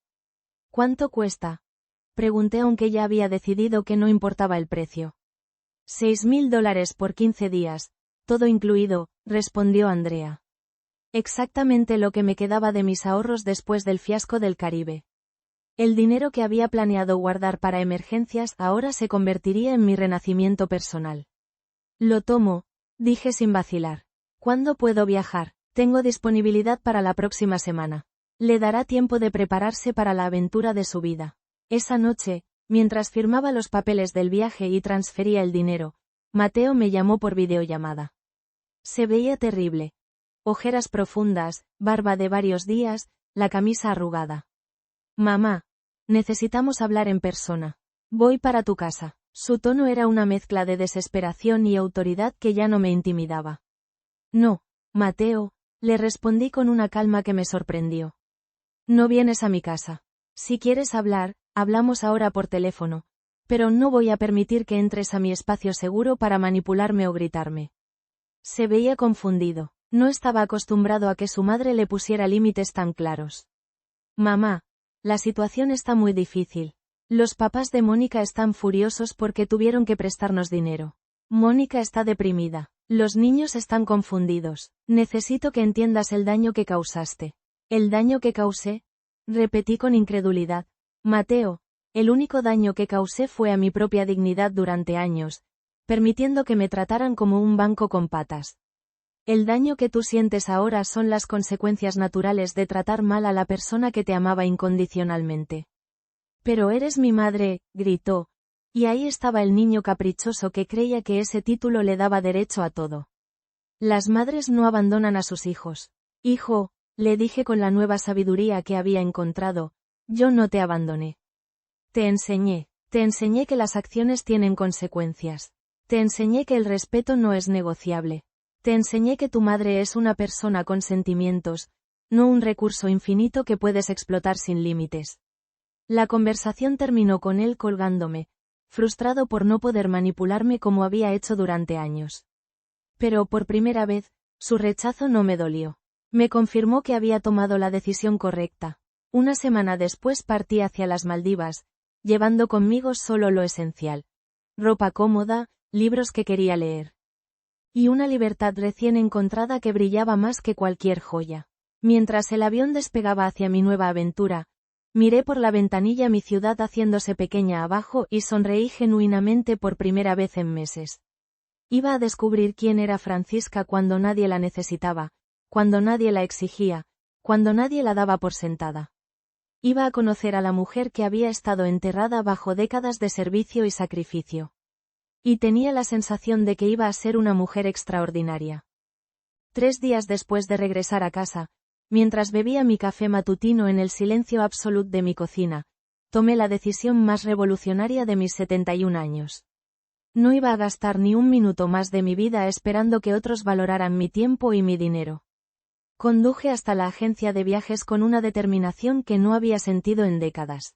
¿Cuánto cuesta? Pregunté aunque ya había decidido que no importaba el precio. $6.000 por 15 días, todo incluido, respondió Andrea. Exactamente lo que me quedaba de mis ahorros después del fiasco del Caribe. El dinero que había planeado guardar para emergencias ahora se convertiría en mi renacimiento personal. Lo tomo, dije sin vacilar. ¿Cuándo puedo viajar? Tengo disponibilidad para la próxima semana. Le dará tiempo de prepararse para la aventura de su vida. Esa noche, mientras firmaba los papeles del viaje y transfería el dinero, Mateo me llamó por videollamada. Se veía terrible. Ojeras profundas, barba de varios días, la camisa arrugada. Mamá, necesitamos hablar en persona. Voy para tu casa. Su tono era una mezcla de desesperación y autoridad que ya no me intimidaba. No, Mateo, le respondí con una calma que me sorprendió. No vienes a mi casa. Si quieres hablar, hablamos ahora por teléfono, pero no voy a permitir que entres a mi espacio seguro para manipularme o gritarme. Se veía confundido, no estaba acostumbrado a que su madre le pusiera límites tan claros. Mamá, la situación está muy difícil. Los papás de Mónica están furiosos porque tuvieron que prestarnos dinero. Mónica está deprimida. Los niños están confundidos. Necesito que entiendas el daño que causaste. ¿El daño que causé? Repetí con incredulidad. Mateo, el único daño que causé fue a mi propia dignidad durante años, permitiendo que me trataran como un banco con patas. El daño que tú sientes ahora son las consecuencias naturales de tratar mal a la persona que te amaba incondicionalmente. Pero eres mi madre, gritó, y ahí estaba el niño caprichoso que creía que ese título le daba derecho a todo. Las madres no abandonan a sus hijos. Hijo, le dije con la nueva sabiduría que había encontrado, yo no te abandoné. Te enseñé que las acciones tienen consecuencias. Te enseñé que el respeto no es negociable. Te enseñé que tu madre es una persona con sentimientos, no un recurso infinito que puedes explotar sin límites. La conversación terminó con él colgándome, frustrado por no poder manipularme como había hecho durante años. Pero por primera vez, su rechazo no me dolió. Me confirmó que había tomado la decisión correcta. Una semana después partí hacia las Maldivas, llevando conmigo solo lo esencial. Ropa cómoda, libros que quería leer. Y una libertad recién encontrada que brillaba más que cualquier joya. Mientras el avión despegaba hacia mi nueva aventura, miré por la ventanilla mi ciudad haciéndose pequeña abajo y sonreí genuinamente por primera vez en meses. Iba a descubrir quién era Francisca cuando nadie la necesitaba, cuando nadie la exigía, cuando nadie la daba por sentada. Iba a conocer a la mujer que había estado enterrada bajo décadas de servicio y sacrificio. Y tenía la sensación de que iba a ser una mujer extraordinaria. 3 días después de regresar a casa, mientras bebía mi café matutino en el silencio absoluto de mi cocina, tomé la decisión más revolucionaria de mis 71 años. No iba a gastar ni un minuto más de mi vida esperando que otros valoraran mi tiempo y mi dinero. Conduje hasta la agencia de viajes con una determinación que no había sentido en décadas.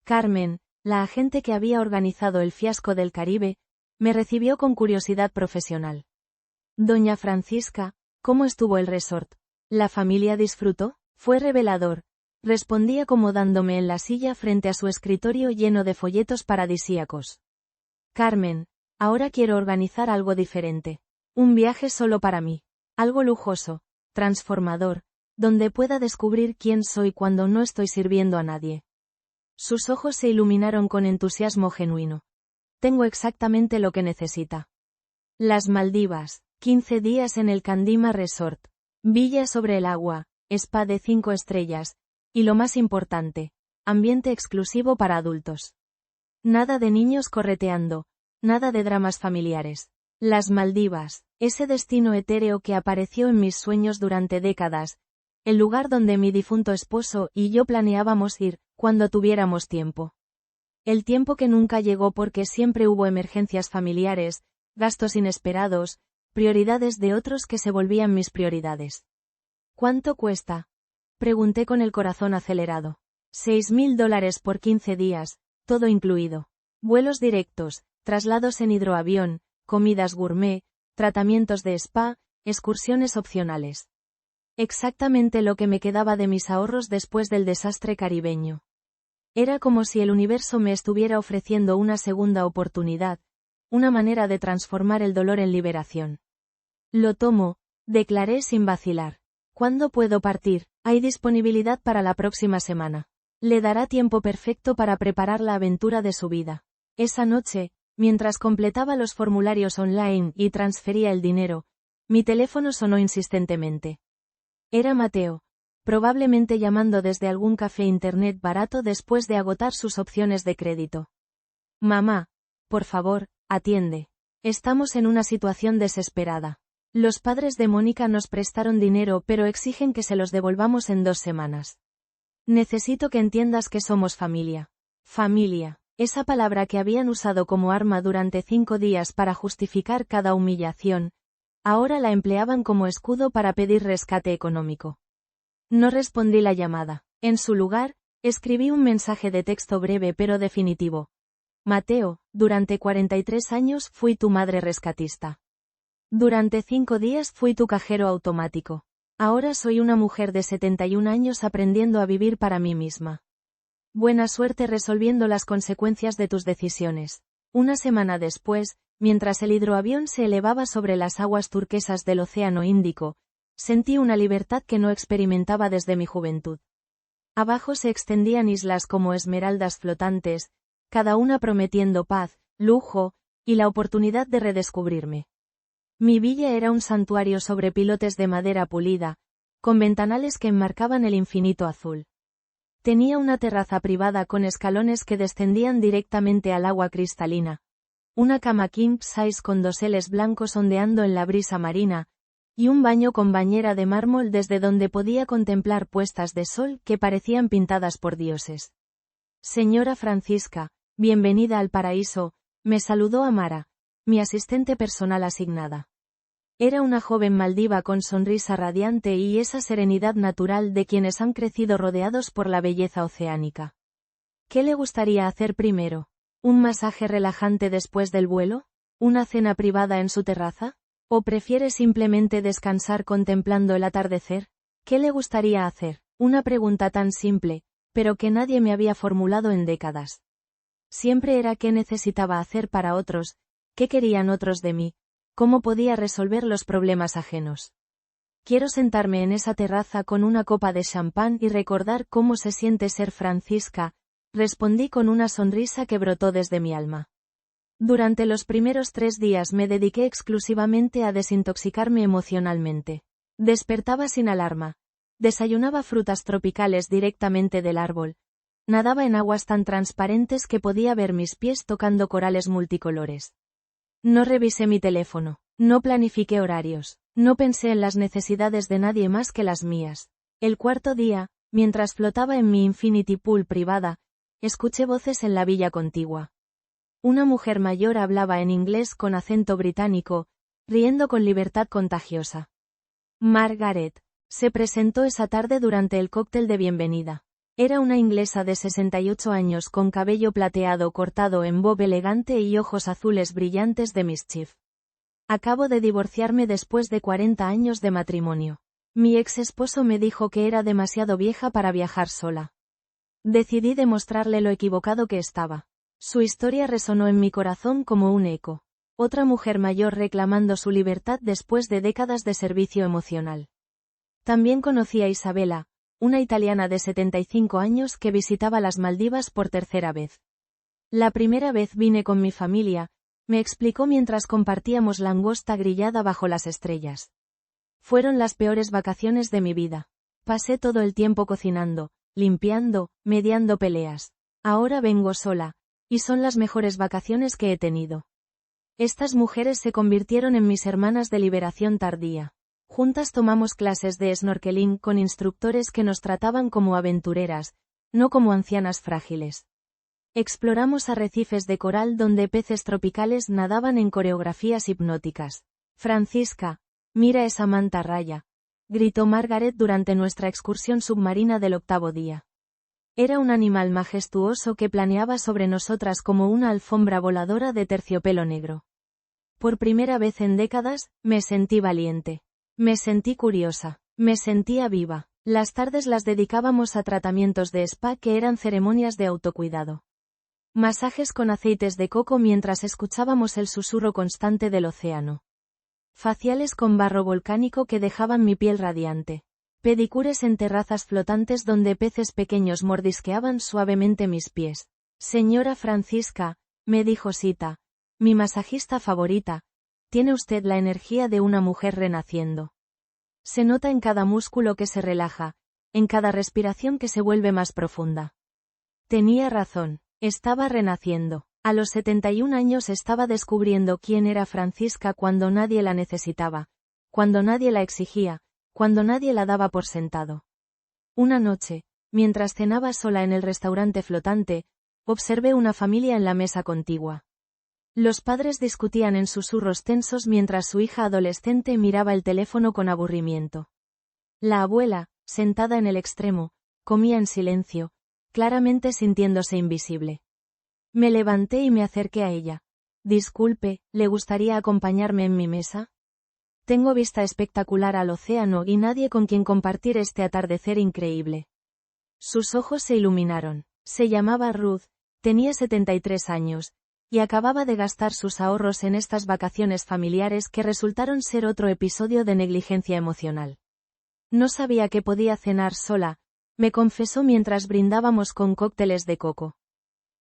Carmen, la agente que había organizado el fiasco del Caribe, me recibió con curiosidad profesional. Doña Francisca, ¿cómo estuvo el resort? ¿La familia disfrutó? Fue revelador. Respondí acomodándome en la silla frente a su escritorio lleno de folletos paradisíacos. Carmen, ahora quiero organizar algo diferente. Un viaje solo para mí. Algo lujoso, transformador, donde pueda descubrir quién soy cuando no estoy sirviendo a nadie. Sus ojos se iluminaron con entusiasmo genuino. Tengo exactamente lo que necesita. Las Maldivas, 15 días en el Candima Resort. Villa sobre el agua, spa de 5 estrellas, y lo más importante, ambiente exclusivo para adultos. Nada de niños correteando, nada de dramas familiares. Las Maldivas, ese destino etéreo que apareció en mis sueños durante décadas, el lugar donde mi difunto esposo y yo planeábamos ir, cuando tuviéramos tiempo. El tiempo que nunca llegó porque siempre hubo emergencias familiares, gastos inesperados, prioridades de otros que se volvían mis prioridades. ¿Cuánto cuesta? Pregunté con el corazón acelerado. $6.000 por 15 días, todo incluido. Vuelos directos, traslados en hidroavión, comidas gourmet, tratamientos de spa, excursiones opcionales. Exactamente lo que me quedaba de mis ahorros después del desastre caribeño. Era como si el universo me estuviera ofreciendo una segunda oportunidad, una manera de transformar el dolor en liberación. Lo tomo, declaré sin vacilar. ¿Cuándo puedo partir? Hay disponibilidad para la próxima semana. Le dará tiempo perfecto para preparar la aventura de su vida. Esa noche, mientras completaba los formularios online y transfería el dinero, mi teléfono sonó insistentemente. Era Mateo, probablemente llamando desde algún café internet barato después de agotar sus opciones de crédito. Mamá, por favor, atiende. Estamos en una situación desesperada. Los padres de Mónica nos prestaron dinero pero exigen que se los devolvamos en 2 semanas. Necesito que entiendas que somos familia. Familia, esa palabra que habían usado como arma durante 5 días para justificar cada humillación, ahora la empleaban como escudo para pedir rescate económico. No respondí la llamada. En su lugar, escribí un mensaje de texto breve pero definitivo. Mateo, durante 43 años fui tu madre rescatista. Durante 5 días fui tu cajero automático. Ahora soy una mujer de 71 años aprendiendo a vivir para mí misma. Buena suerte resolviendo las consecuencias de tus decisiones. Una semana después, mientras el hidroavión se elevaba sobre las aguas turquesas del Océano Índico, sentí una libertad que no experimentaba desde mi juventud. Abajo se extendían islas como esmeraldas flotantes, cada una prometiendo paz, lujo, y la oportunidad de redescubrirme. Mi villa era un santuario sobre pilotes de madera pulida, con ventanales que enmarcaban el infinito azul. Tenía una terraza privada con escalones que descendían directamente al agua cristalina, una cama king size con doseles blancos ondeando en la brisa marina, y un baño con bañera de mármol desde donde podía contemplar puestas de sol que parecían pintadas por dioses. Señora Francisca, bienvenida al paraíso, me saludó Amara, mi asistente personal asignada. Era una joven maldiva con sonrisa radiante y esa serenidad natural de quienes han crecido rodeados por la belleza oceánica. ¿Qué le gustaría hacer primero? ¿Un masaje relajante después del vuelo? ¿Una cena privada en su terraza? ¿O prefiere simplemente descansar contemplando el atardecer? ¿Qué le gustaría hacer? Una pregunta tan simple, pero que nadie me había formulado en décadas. Siempre era qué necesitaba hacer para otros, qué querían otros de mí, cómo podía resolver los problemas ajenos. Quiero sentarme en esa terraza con una copa de champán y recordar cómo se siente ser Francisca, respondí con una sonrisa que brotó desde mi alma. Durante los primeros 3 días me dediqué exclusivamente a desintoxicarme emocionalmente. Despertaba sin alarma. Desayunaba frutas tropicales directamente del árbol. Nadaba en aguas tan transparentes que podía ver mis pies tocando corales multicolores. No revisé mi teléfono. No planifiqué horarios. No pensé en las necesidades de nadie más que las mías. El cuarto día, mientras flotaba en mi infinity pool privada, escuché voces en la villa contigua. Una mujer mayor hablaba en inglés con acento británico, riendo con libertad contagiosa. Margaret se presentó esa tarde durante el cóctel de bienvenida. Era una inglesa de 68 años con cabello plateado cortado en bob elegante y ojos azules brillantes de mischief. Acabo de divorciarme después de 40 años de matrimonio. Mi ex esposo me dijo que era demasiado vieja para viajar sola. Decidí demostrarle lo equivocado que estaba. Su historia resonó en mi corazón como un eco. Otra mujer mayor reclamando su libertad después de décadas de servicio emocional. También conocí a Isabela, una italiana de 75 años que visitaba las Maldivas por tercera vez. La primera vez vine con mi familia, me explicó mientras compartíamos langosta grillada bajo las estrellas. Fueron las peores vacaciones de mi vida. Pasé todo el tiempo cocinando, limpiando, mediando peleas. Ahora vengo sola, y son las mejores vacaciones que he tenido. Estas mujeres se convirtieron en mis hermanas de liberación tardía. Juntas tomamos clases de snorkeling con instructores que nos trataban como aventureras, no como ancianas frágiles. Exploramos arrecifes de coral donde peces tropicales nadaban en coreografías hipnóticas. Francisca, mira esa manta raya, gritó Margaret durante nuestra excursión submarina del 8º día. Era un animal majestuoso que planeaba sobre nosotras como una alfombra voladora de terciopelo negro. Por primera vez en décadas, me sentí valiente. Me sentí curiosa. Me sentía viva. Las tardes las dedicábamos a tratamientos de spa que eran ceremonias de autocuidado. Masajes con aceites de coco mientras escuchábamos el susurro constante del océano. Faciales con barro volcánico que dejaban mi piel radiante. Pedicures en terrazas flotantes donde peces pequeños mordisqueaban suavemente mis pies. Señora Francisca, me dijo Sita, mi masajista favorita, tiene usted la energía de una mujer renaciendo. Se nota en cada músculo que se relaja, en cada respiración que se vuelve más profunda. Tenía razón. Estaba renaciendo. A los 71 años estaba descubriendo quién era Francisca cuando nadie la necesitaba, cuando nadie la exigía, cuando nadie la daba por sentado. Una noche, mientras cenaba sola en el restaurante flotante, observé una familia en la mesa contigua. Los padres discutían en susurros tensos mientras su hija adolescente miraba el teléfono con aburrimiento. La abuela, sentada en el extremo, comía en silencio, claramente sintiéndose invisible. Me levanté y me acerqué a ella. Disculpe, ¿le gustaría acompañarme en mi mesa? Tengo vista espectacular al océano y nadie con quien compartir este atardecer increíble. Sus ojos se iluminaron. Se llamaba Ruth, tenía 73 años, y acababa de gastar sus ahorros en estas vacaciones familiares que resultaron ser otro episodio de negligencia emocional. No sabía que podía cenar sola, me confesó mientras brindábamos con cócteles de coco.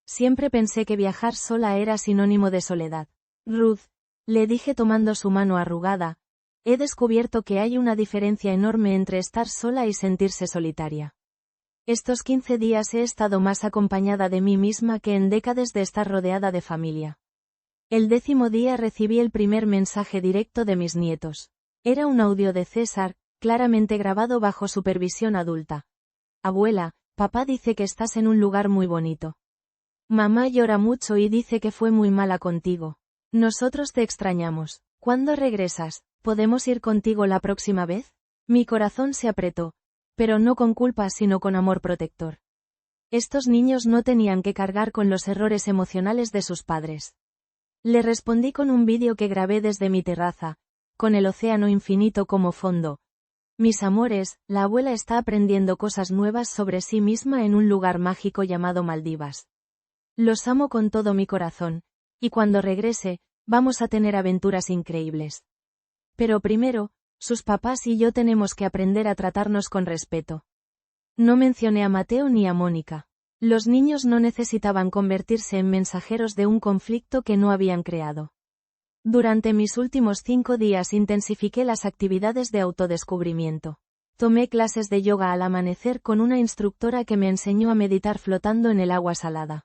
Siempre pensé que viajar sola era sinónimo de soledad. Ruth, le dije tomando su mano arrugada, he descubierto que hay una diferencia enorme entre estar sola y sentirse solitaria. Estos 15 días he estado más acompañada de mí misma que en décadas de estar rodeada de familia. El 10º día recibí el primer mensaje directo de mis nietos. Era un audio de César, claramente grabado bajo supervisión adulta. Abuela, papá dice que estás en un lugar muy bonito. Mamá llora mucho y dice que fue muy mala contigo. Nosotros te extrañamos. ¿Cuándo regresas? ¿Podemos ir contigo la próxima vez? Mi corazón se apretó, pero no con culpa sino con amor protector. Estos niños no tenían que cargar con los errores emocionales de sus padres. Le respondí con un vídeo que grabé desde mi terraza, con el océano infinito como fondo. Mis amores, la abuela está aprendiendo cosas nuevas sobre sí misma en un lugar mágico llamado Maldivas. Los amo con todo mi corazón, y cuando regrese, vamos a tener aventuras increíbles. Pero primero, sus papás y yo tenemos que aprender a tratarnos con respeto. No mencioné a Mateo ni a Mónica. Los niños no necesitaban convertirse en mensajeros de un conflicto que no habían creado. Durante mis últimos 5 días intensifiqué las actividades de autodescubrimiento. Tomé clases de yoga al amanecer con una instructora que me enseñó a meditar flotando en el agua salada.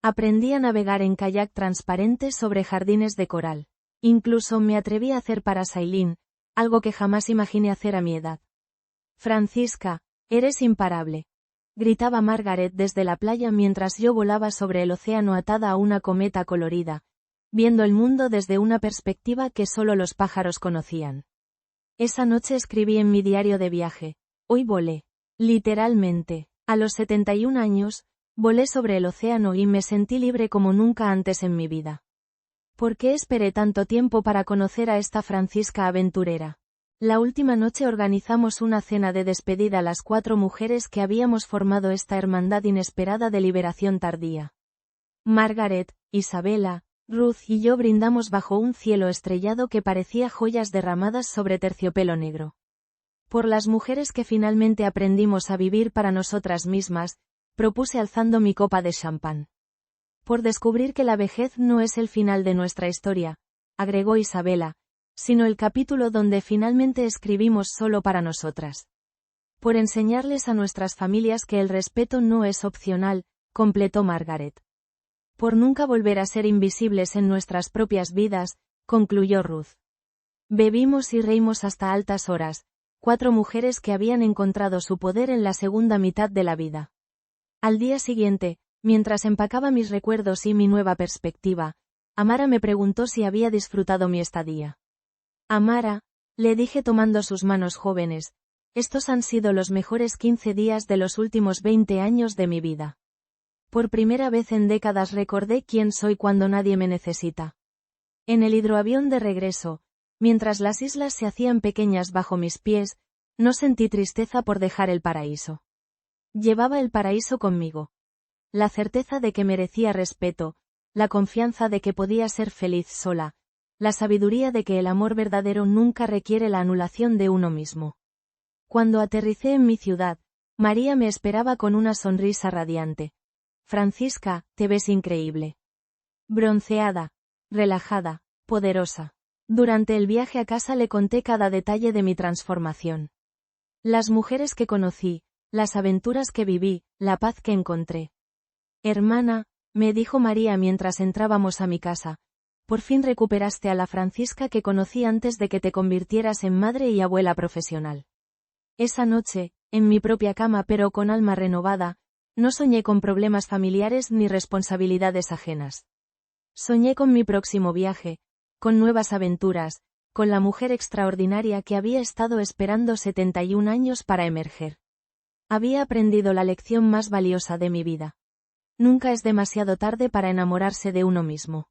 Aprendí a navegar en kayak transparente sobre jardines de coral. Incluso me atreví a hacer parasailing, algo que jamás imaginé hacer a mi edad. Francisca, eres imparable. Gritaba Margaret desde la playa mientras yo volaba sobre el océano atada a una cometa colorida, viendo el mundo desde una perspectiva que solo los pájaros conocían. Esa noche escribí en mi diario de viaje. Hoy volé. Literalmente, a los 71 años, volé sobre el océano y me sentí libre como nunca antes en mi vida. ¿Por qué esperé tanto tiempo para conocer a esta Francisca aventurera? La última noche organizamos una cena de despedida a las 4 mujeres que habíamos formado esta hermandad inesperada de liberación tardía. Margaret, Isabella, Ruth y yo brindamos bajo un cielo estrellado que parecía joyas derramadas sobre terciopelo negro. Por las mujeres que finalmente aprendimos a vivir para nosotras mismas, propuse alzando mi copa de champán. Por descubrir que la vejez no es el final de nuestra historia, agregó Isabella, sino el capítulo donde finalmente escribimos solo para nosotras. Por enseñarles a nuestras familias que el respeto no es opcional, completó Margaret. Por nunca volver a ser invisibles en nuestras propias vidas, concluyó Ruth. Bebimos y reímos hasta altas horas, 4 mujeres que habían encontrado su poder en la segunda mitad de la vida. Al día siguiente, mientras empacaba mis recuerdos y mi nueva perspectiva, Amara me preguntó si había disfrutado mi estadía. Amara, le dije tomando sus manos jóvenes, estos han sido los mejores 15 días de los últimos 20 años de mi vida. Por primera vez en décadas recordé quién soy cuando nadie me necesita. En el hidroavión de regreso, mientras las islas se hacían pequeñas bajo mis pies, no sentí tristeza por dejar el paraíso. Llevaba el paraíso conmigo. La certeza de que merecía respeto, la confianza de que podía ser feliz sola, la sabiduría de que el amor verdadero nunca requiere la anulación de uno mismo. Cuando aterricé en mi ciudad, María me esperaba con una sonrisa radiante. Francisca, te ves increíble. Bronceada, relajada, poderosa. Durante el viaje a casa le conté cada detalle de mi transformación. Las mujeres que conocí, las aventuras que viví, la paz que encontré. Hermana, me dijo María mientras entrábamos a mi casa, por fin recuperaste a la Francisca que conocí antes de que te convirtieras en madre y abuela profesional. Esa noche, en mi propia cama pero con alma renovada, no soñé con problemas familiares ni responsabilidades ajenas. Soñé con mi próximo viaje, con nuevas aventuras, con la mujer extraordinaria que había estado esperando 71 años para emerger. Había aprendido la lección más valiosa de mi vida. Nunca es demasiado tarde para enamorarse de uno mismo.